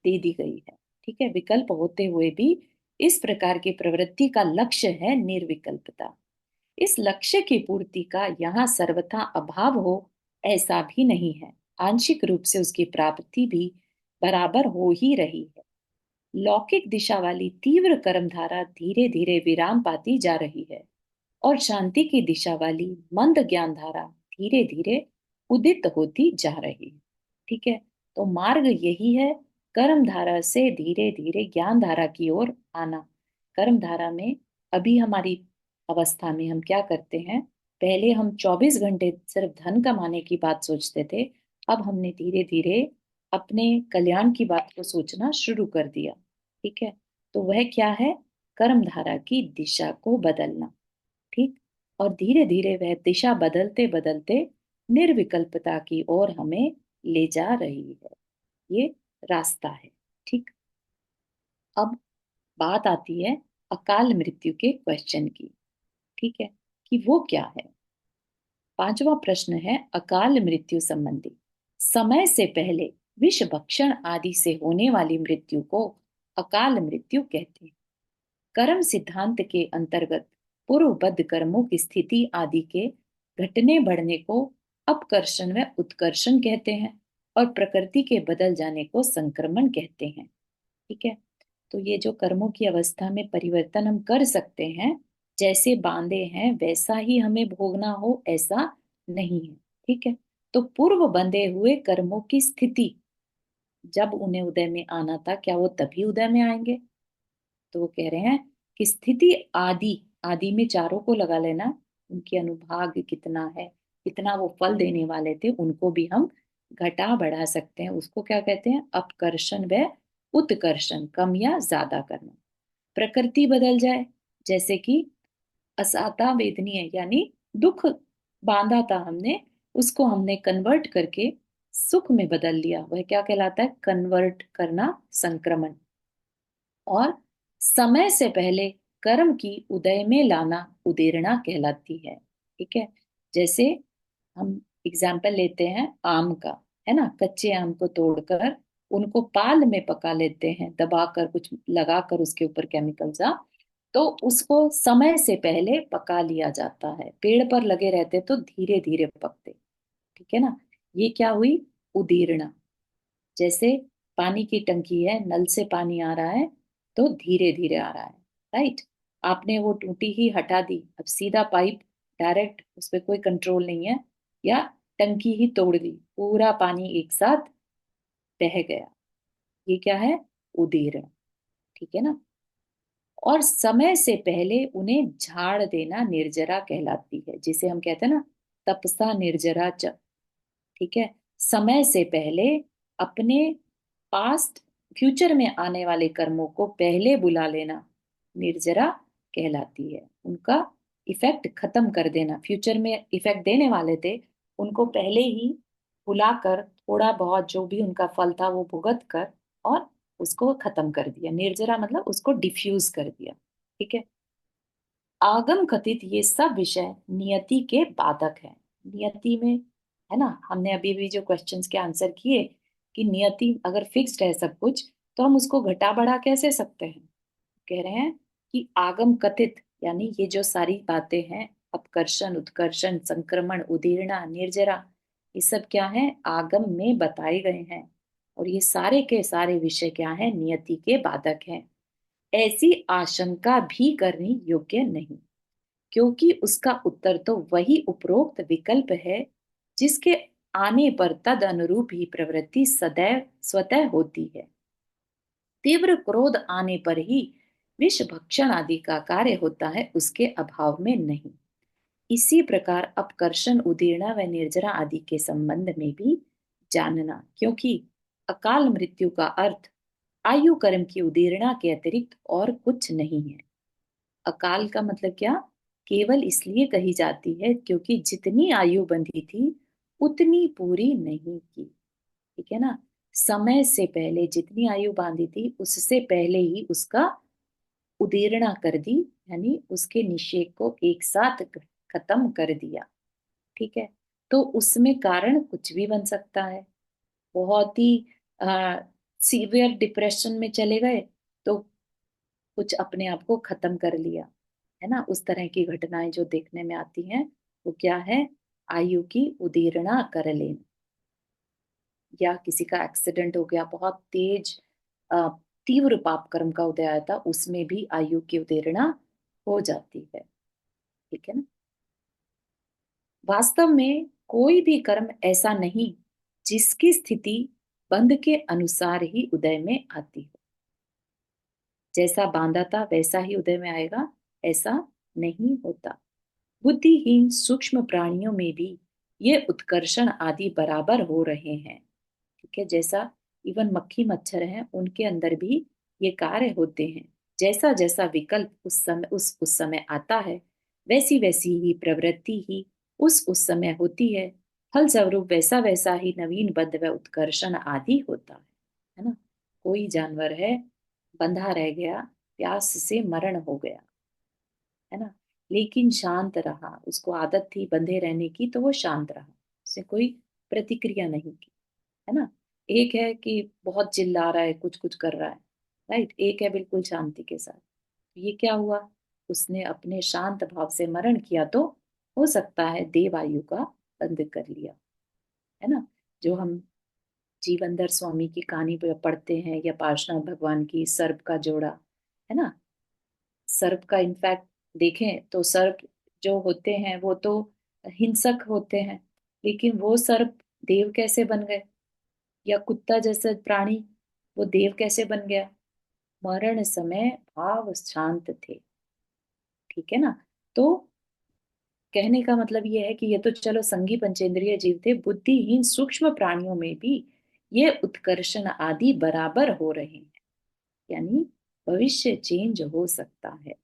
दे दी गई है। ठीक है, विकल्प होते हुए भी इस प्रकार की प्रवृत्ति का लक्ष्य है निर्विकल्पता। इस लक्ष्य की पूर्ति का यहाँ सर्वथा अभाव हो ऐसा भी नहीं है, आंशिक रूप से उसकी प्राप्ति भी बराबर हो ही रही है। लौकिक दिशा वाली तीव्र कर्म धारा धीरे धीरे विराम पाती जा रही है, और शांति की दिशा वाली मंद ज्ञान धारा धीरे धीरे उदित होती जा रही है। ठीक है, तो मार्ग यही है, कर्म धारा से धीरे धीरे ज्ञान धारा की ओर आना। कर्म धारा में अभी हमारी अवस्था में हम क्या करते हैं, पहले हम 24 घंटे सिर्फ धन कमाने की बात सोचते थे, अब हमने धीरे धीरे अपने कल्याण की बात को सोचना शुरू कर दिया। ठीक है, तो वह क्या है, कर्म धारा की दिशा को बदलना। ठीक, और धीरे धीरे वह दिशा बदलते बदलते निर्विकल्पता की ओर हमें ले जा रही है। ये रास्ता है। ठीक, अब बात आती है अकाल मृत्यु के क्वेश्चन की। ठीक है, कि वो क्या है। पांचवा प्रश्न है अकाल मृत्यु संबंधी। समय से पहले विष भक्षण आदि से होने वाली मृत्यु को अकाल मृत्यु कहते हैं। कर्म सिद्धांत के अंतर्गत पूर्वबद्ध कर्मों की स्थिति आदि के घटने बढ़ने को अपकर्षण व उत्कर्षण कहते हैं, और प्रकृति के बदल जाने को संक्रमण कहते हैं। ठीक है, तो ये जो कर्मों की अवस्था में परिवर्तन हम कर सकते हैं, जैसे बांधे हैं वैसा ही हमें भोगना हो ऐसा नहीं है। ठीक है, तो पूर्व बंधे हुए कर्मों की स्थिति जब उन्हें उदय में आना था, क्या वो तभी उदय में आएंगे? तो वो कह रहे हैं कि स्थिति आदि, आदि में चारों को लगा लेना, उनकी अनुभाग कितना है, कितना वो फल देने वाले थे, उनको भी हम घटा बढ़ा सकते हैं। उसको क्या कहते हैं, अपकर्षण व उत्कर्षण, कम या ज्यादा करना। प्रकृति बदल जाए, जैसे कि असाता वेदनीय, यानी दुख बांधा था हमने, उसको हमने कन्वर्ट करके सुख में बदल लिया, वह क्या कहलाता है, कन्वर्ट करना, संक्रमण। और समय से पहले कर्म की उदय में लाना उदेरना कहलाती है। ठीक है, जैसे हम एग्जाम्पल लेते हैं आम का, है ना, कच्चे आम को तोड़कर उनको पाल में पका लेते हैं, दबाकर कुछ लगाकर उसके ऊपर केमिकल सा, तो उसको समय से पहले पका लिया जाता है। पेड़ पर लगे रहते तो धीरे धीरे पकते। ठीक है ना, ये क्या हुई, उदीरना। जैसे पानी की टंकी है, नल से पानी आ रहा है तो धीरे धीरे आ रहा है, राइट, आपने वो टूटी ही हटा दी, अब सीधा पाइप डायरेक्ट, उस पर कोई कंट्रोल नहीं है, या टंकी ही तोड़ दी, पूरा पानी एक साथ बह गया, ये क्या है? उदीर्ण। ठीक है ना? और समय से पहले उन्हें झाड़ देना निर्जरा कहलाती है, जिसे हम कहते हैं ना तपसा निर्जरा च। ठीक है? समय से पहले अपने पास्ट फ्यूचर में आने वाले कर्मों को पहले बुला लेना निर्जरा कहलाती है। उनका इफेक्ट खत्म कर देना, फ्यूचर में इफेक्ट देने वाले थे उनको पहले ही बुलाकर थोड़ा बहुत जो भी उनका फल था वो भुगत कर और उसको खत्म कर दिया। निर्जरा मतलब उसको डिफ्यूज कर दिया। ठीक है? आगम कथित ये सब विषय नियति के बाधक है। नियति में, है ना, हमने अभी भी जो क्वेश्चंस के आंसर किए कि नियति अगर फिक्स्ड है सब कुछ तो हम उसको घटा बढ़ा कैसे सकते हैं? कह रहे हैं कि आगम कथित यानी ये जो सारी बातें हैं, अपकर्षण, उत्कर्षण, संक्रमण, उदीर्णा, निर्जरा, ये सब क्या है? आगम में बताए गए हैं। और ये सारे के सारे विषय क्या है? नियति के बाधक हैं। ऐसी आशंका भी करनी योग्य नहीं, क्योंकि उसका उत्तर तो वही उपरोक्त विकल्प है जिसके आने पर तद अनुरूप ही प्रवृत्ति सदैव स्वतः होती है। तीव्र क्रोध आने पर ही विष भक्षण आदि का कार्य होता है, उसके अभाव में नहीं। इसी प्रकार अपकर्षण, उदीर्णा व निर्जरा आदि के संबंध में भी जानना, क्योंकि अकाल मृत्यु का अर्थ आयु कर्म की उदीर्णा के अतिरिक्त और कुछ नहीं है। अकाल का मतलब क्या? केवल इसलिए कही जाती है क्योंकि जितनी आयु बंधी थी उतनी पूरी नहीं की। ठीक है ना? समय से पहले जितनी आयु बांधी थी उससे पहले ही उसका उदीर्णा कर दी, यानी उसके निषेध को एक साथ खत्म कर दिया। ठीक है? तो उसमें कारण कुछ भी बन सकता है। बहुत ही सीवियर डिप्रेशन में चले गए तो कुछ अपने आप को खत्म कर लिया, है ना? उस तरह की घटनाएं जो देखने में आती हैं वो क्या है? आयु की उदीर्णा कर लेना। या किसी का एक्सीडेंट हो गया, बहुत तेज अ, तीव्र पाप कर्म का उदय आया था, उसमें भी आयु की उदीर्णा हो जाती है। ठीक है ना? वास्तव में कोई भी कर्म ऐसा नहीं जिसकी स्थिति बंध के अनुसार ही उदय में आती हो। जैसा बांधा था वैसा ही उदय में आएगा, ऐसा नहीं होता। बुद्धिहीन सूक्ष्म प्राणियों में भी ये उत्कर्षण आदि बराबर हो रहे हैं। ठीक है? जैसा इवन मक्खी मच्छर हैं उनके अंदर भी ये कार्य होते हैं। जैसा जैसा विकल्प उस समय आता है वैसी वैसी ही प्रवृत्ति ही उस समय होती है। फल स्वरूप वैसा वैसा ही नवीन बद्ध व उत्कर्षण आदि होता है ना? कोई जानवर है, बंधा रह गया, प्यास से मरण हो गया, है ना, लेकिन शांत रहा, उसको आदत थी बंधे रहने की तो वो शांत रहा, उसने कोई प्रतिक्रिया नहीं की, है ना? एक है कि बहुत चिल्ला रहा है, कुछ कुछ कर रहा है, राइट? एक है बिल्कुल शांति के साथ। ये क्या हुआ? उसने अपने शांत भाव से मरण किया तो हो सकता है देव आयु का बंध कर लिया, है ना? जो हम जीवनधर स्वामी की कहानी पढ़ते हैं या पार्श्वनाथ भगवान की सर्प का जोड़ा, है ना? सर्प का इनफैक्ट देखें तो सर्प जो होते हैं वो तो हिंसक होते हैं, लेकिन वो सर्प देव कैसे बन गए? या कुत्ता जैसा प्राणी वो देव कैसे बन गया? मरण समय भाव शांत थे। ठीक है ना? तो कहने का मतलब ये है कि ये तो चलो संगी पंचेंद्रिय जीव थे, बुद्धिहीन सूक्ष्म प्राणियों में भी ये उत्कर्षण आदि बराबर हो रहे हैं, यानी भविष्य चेंज हो सकता है।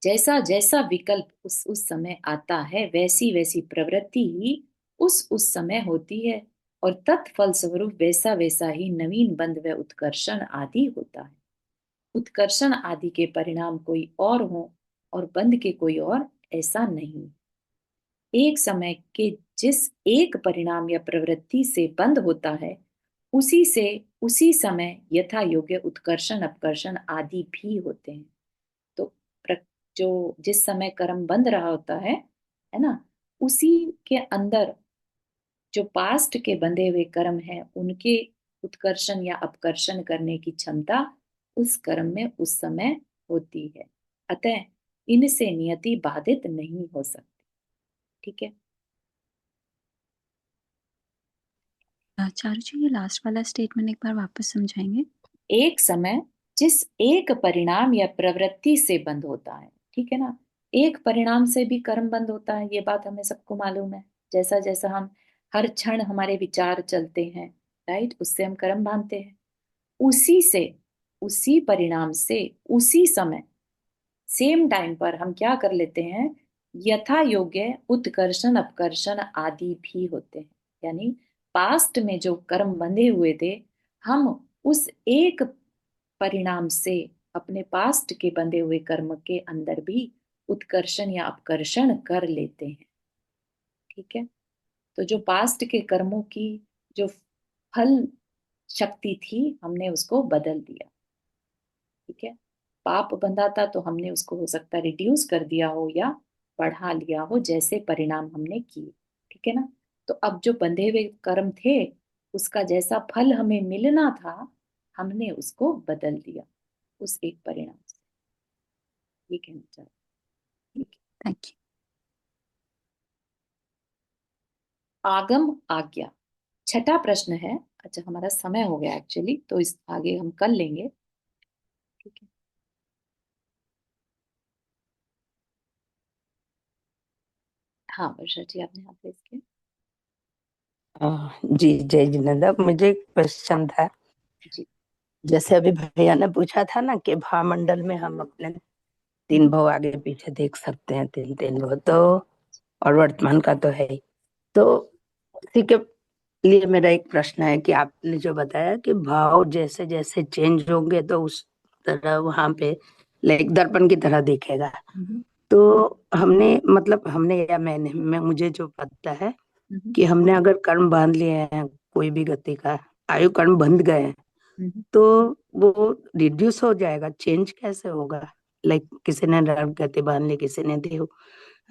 जैसा जैसा विकल्प उस समय आता है वैसी वैसी प्रवृत्ति ही उस समय होती है, और तत्फल स्वरूप वैसा वैसा ही नवीन बंध व उत्कर्षण आदि होता है। उत्कर्षण आदि के परिणाम कोई और हो और बंध के कोई और, ऐसा नहीं। एक समय के जिस एक परिणाम या प्रवृत्ति से बंद होता है उसी से उसी समय यथा योग्य उत्कर्षण अपकर्षण आदि भी होते हैं। तो जो जिस समय कर्म बंध रहा होता है ना, उसी के अंदर जो पास्ट के बंधे हुए कर्म हैं उनके उत्कर्षण या अपकर्षण करने की क्षमता उस कर्म में उस समय होती है। अतः इनसे नियति बाधित नहीं हो सकती। ठीक है? चारू जी, ये लास्ट वाला स्टेटमेंट एक बार वापस समझाएंगे? एक समय जिस एक परिणाम या प्रवृत्ति से बंद होता है, ठीक है ना। एक परिणाम से भी कर्म बंद होता है, ये बात हमें सबको मालूम है। जैसा जैसा हम हर क्षण हमारे विचार चलते हैं, राइट, उससे हम कर्म बांधते हैं। उसी से, उसी परिणाम से, उसी समय, सेम टाइम पर हम क्या कर लेते हैं, यथा योग्य उत्कर्षण अपकर्षण आदि भी होते हैं। यानी पास्ट में जो कर्म बंधे हुए थे, हम उस एक परिणाम से अपने पास्ट के बंधे हुए कर्म के अंदर भी उत्कर्षण या अपकर्षण कर लेते हैं। ठीक है। तो जो पास्ट के कर्मों की जो फल शक्ति थी, हमने उसको बदल दिया। ठीक है। पाप बंधा था तो हमने उसको हो सकता है रिड्यूस कर दिया हो या बढ़ा लिया हो, जैसे परिणाम हमने किए। ठीक है ना। तो अब जो बंधे हुए कर्म थे, उसका जैसा फल हमें मिलना था, हमने उसको बदल दिया उस एक परिणाम से। ये कहना चाहते हैं। ठीक थैंक यू। है। आगम आज्ञा, छठा प्रश्न है। अच्छा, हमारा समय हो गया एक्चुअली, तो इस आगे हम कर लेंगे। ठीक है। हाँ वर्षा जी, आपने हाथ रेज किया। जी जय जिनेंद्र, मुझे एक क्वेश्चन था। जी। जैसे अभी भैया ने पूछा था ना कि भावमंडल में हम अपने 3 भाव आगे पीछे देख सकते हैं, 3 भाव तो, और वर्तमान का तो है ही। तो उसी के लिए मेरा एक प्रश्न है कि आपने जो बताया कि भाव जैसे जैसे चेंज होंगे तो उस तरह वहां पे लाइक दर्पण की तरह दिखेगा। तो हमने या मैं मुझे जो पता है कि हमने अगर कर्म बांध लिए हैं, कोई भी गति का आयु कर्म बंध गए हैं, तो वो रिड्यूस हो जाएगा, चेंज कैसे होगा? लाइक किसी ने रण गति बांध ली, किसी ने देव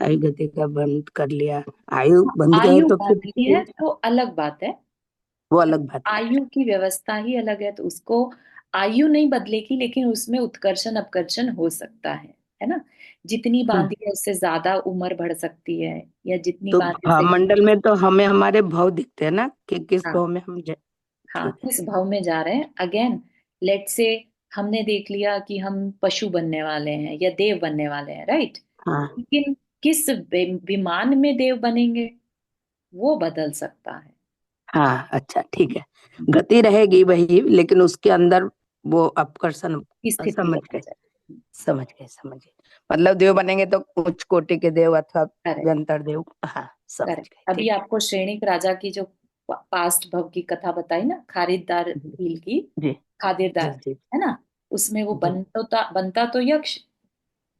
आयु गति का बंद कर लिया, आयु बंध गए आयु तो बांध ली है फिर तो अलग बात है। वो अलग बात है। आयु की व्यवस्था ही अलग है, तो उसको आयु नहीं बदलेगी, लेकिन उसमें उत्कर्षण अपकर्षण हो सकता है ना। जितनी हाँ, बांधी है उससे ज्यादा उम्र बढ़ सकती है, या जितनी तो बांधी से। मंडल में तो हमें हमारे भाव दिखते हैं ना कि किस हाँ। भाव में हम हाँ, ठीक है। किस भाव में जा रहे हैं। अगेन, लेट से हमने देख लिया कि हम पशु बनने वाले हैं या देव बनने वाले हैं, राइट। हाँ लेकिन किस विमान में देव बनेंगे, वो बदल सकता है। हाँ, अच्छा ठीक है। गति रहेगी वही, लेकिन उसके अंदर वो अपकर्षण। की स्थिति समझ बदल गए, जाएगी। समझ गए। मतलब देव बनेंगे तो उच्च कोटि के देव अथवा करेक्ट। अंतर देव। हाँ समझ करेक्ट। गए, अभी ठीक आपको श्रेणिक राजा की जो पास्ट भव की कथा बताई ना, खारिददार है। भील की, जी जी खादिरदार, जी है ना। उसमें वो जी बनता तो यक्ष,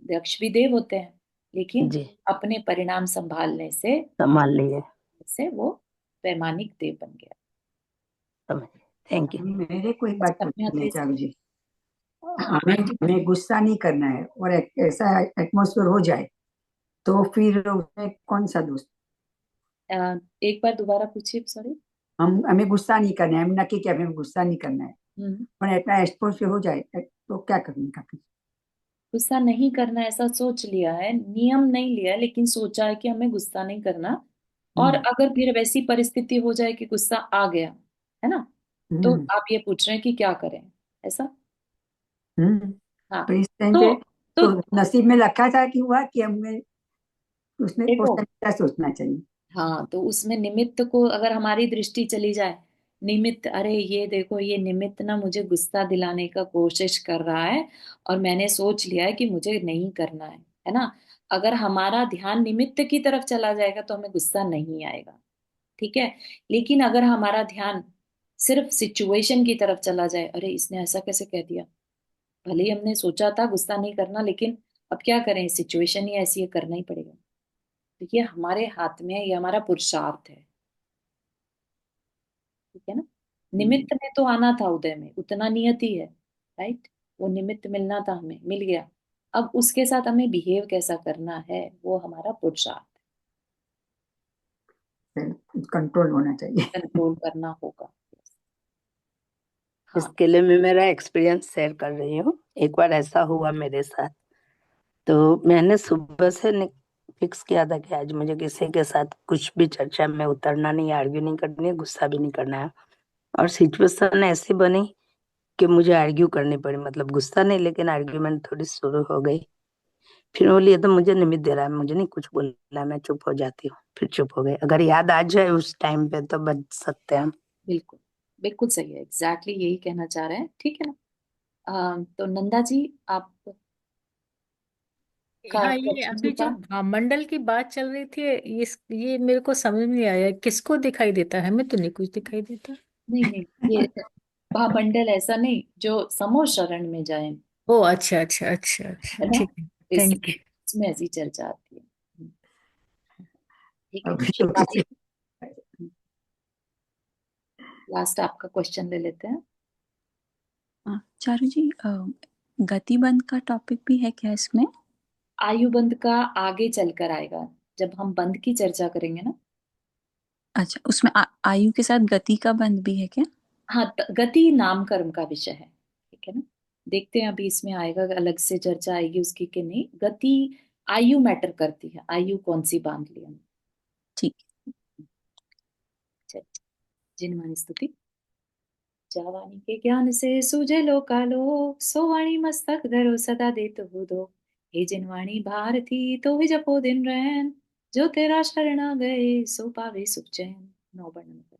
यक्ष भी देव होते हैं, लेकिन जी, अपने परिणाम संभालने संभाल लिए, से वो वैमानिक देव बन गया। समझ गए, थैंक यू। मेरे को एक बात अपने पूछनी है हाथ चारू जी। हाँ। हमें गुस्सा नहीं करना है और ऐसा एटमोसफियर हो जाए तो फिर उसमें कौन सा दोस्त? एक बार दोबारा पूछिए, सॉरी। हम हमें गुस्सा नहीं करना है, हम नक्की कि हमें गुस्सा नहीं करना है, हम्म। पर इतना एटमोसफियर हो जाए तो क्या करने का फिर? गुस्सा नहीं करना ऐसा सोच लिया है, नियम नहीं लिया है, लेकिन सोचा है कि हमें गुस्सा नहीं करना। और हम्म अगर फिर वैसी परिस्थिति हो जाए कि गुस्सा आ गया, है ना, तो हम्म आप ये पूछ रहे हैं कि क्या करें, ऐसा। हम्म हाँ। तो इस टाइम तो पे तो तो नसीब में रखा था कि हुआ कि हमें उसमें उस देखो, टाइम क्या सोचना चाहिए? हाँ, तो उसमें निमित्त को अगर हमारी दृष्टि चली जाए, निमित्त, अरे ये देखो, ये निमित्त ना मुझे गुस्सा दिलाने का कोशिश कर रहा है, और मैंने सोच लिया है कि मुझे नहीं करना है ना। अगर हमारा ध्यान निमित्त की तरफ चला जाएगा तो हमें गुस्सा नहीं आएगा। ठीक है। लेकिन अगर हमारा ध्यान सिर्फ सिचुएशन की तरफ चला जाए, अरे इसने ऐसा कैसे कह दिया, भले ही हमने सोचा था गुस्सा नहीं करना, लेकिन अब क्या करें, सिचुएशन ही ऐसी है, करना ही पड़ेगा। तो ये हमारे हाथ में है, ये हमारा पुरुषार्थ है। ठीक है ना। हम्म, निमित्त में तो आना था उदय में, उतना नियति है, राइट। वो निमित्त मिलना था, हमें मिल गया। अब उसके साथ हमें बिहेव कैसा करना है, वो हमारा पुरुषार्थ कंट्रोल होना चाहिए। है, कंट्रोल करना होगा। हाँ। इसके लिए मैं मेरा एक्सपीरियंस शेयर कर रही हूँ। एक बार ऐसा हुआ मेरे साथ, तो मैंने सुबह से फिक्स किया था कि आज मुझे किसी के साथ कुछ भी चर्चा में उतरना नहीं, आर्ग्यू नहीं करनी है, गुस्सा भी नहीं करना है। और सिचुएशन ऐसी बनी कि मुझे आर्ग्यू करनी पड़ी, मतलब गुस्सा नहीं लेकिन आर्ग्यूमेंट थोड़ी शुरू हो गई। फिर बोली ये तो मुझे निमित्त दे रहा है, मुझे नहीं कुछ बोला, मैं चुप हो जाती हूँ। फिर चुप हो गई। अगर याद आ जाए उस टाइम पे तो बच सकते हैं हम। बिल्कुल बिल्कुल सही है, एग्जैक्टली यही कहना चाह रहे हैं, ठीक है ना। तो नंदा जी, आप का हाँ, ये क्वेश्चन अभी जो होगा। भामंडल की बात चल रही थी, ये मेरे को समझ नहीं आया, किसको दिखाई देता है? हमें तो नहीं कुछ दिखाई देता। नहीं नहीं, ये भामंडल ऐसा नहीं जो समो शरण में जाए, ओ अच्छा अच्छा अच्छा अच्छा, है ना। ठीक है। इस थैंक यू। इसमें ऐसी चर्चा आती है। ठीक है, अभी तो शिल्पा किसी जी, लास्ट आपका क्वेश्चन ले लेते हैं। चारू जी, गतिबंध का टॉपिक भी है क्या इसमें? आयु बंध का आगे चलकर आएगा, जब हम बंध की चर्चा करेंगे ना। अच्छा, उसमें आयु के साथ गति का बंध भी है क्या? हाँ, गति नाम कर्म का विषय है, ठीक है ना। देखते हैं अभी इसमें आएगा, अलग से चर्चा आएगी उसकी कि नहीं। गति, आयु मैटर करती है, आयु कौन सी बांध ली हमने। ठीक। चलिए, जिनवाणी स्तुति। जावानी के ज्ञान से सूझे लोकालोक, सो वाणी मस्तक धरो सदा देत हो दो। हे जिनवाणी भारती तो ही जपो दिन रैन, जो तेरा शरण आ गए सो पावे सुख चैन। नौ वर्णन करना।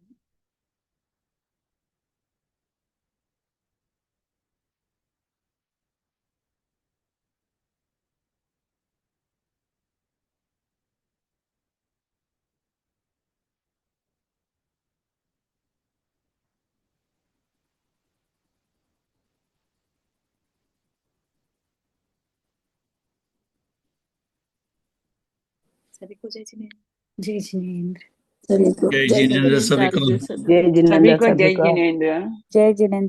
सभी को जय जिनेन्द्र। जय जिनेन्द्र। सभी को जय जय जिनेन्द्र जिनेन्द्र। सभी को। जय सभी जिनेन्द्र को सभी जय को। जिनेन्द्र। जय जिनेन्द्र।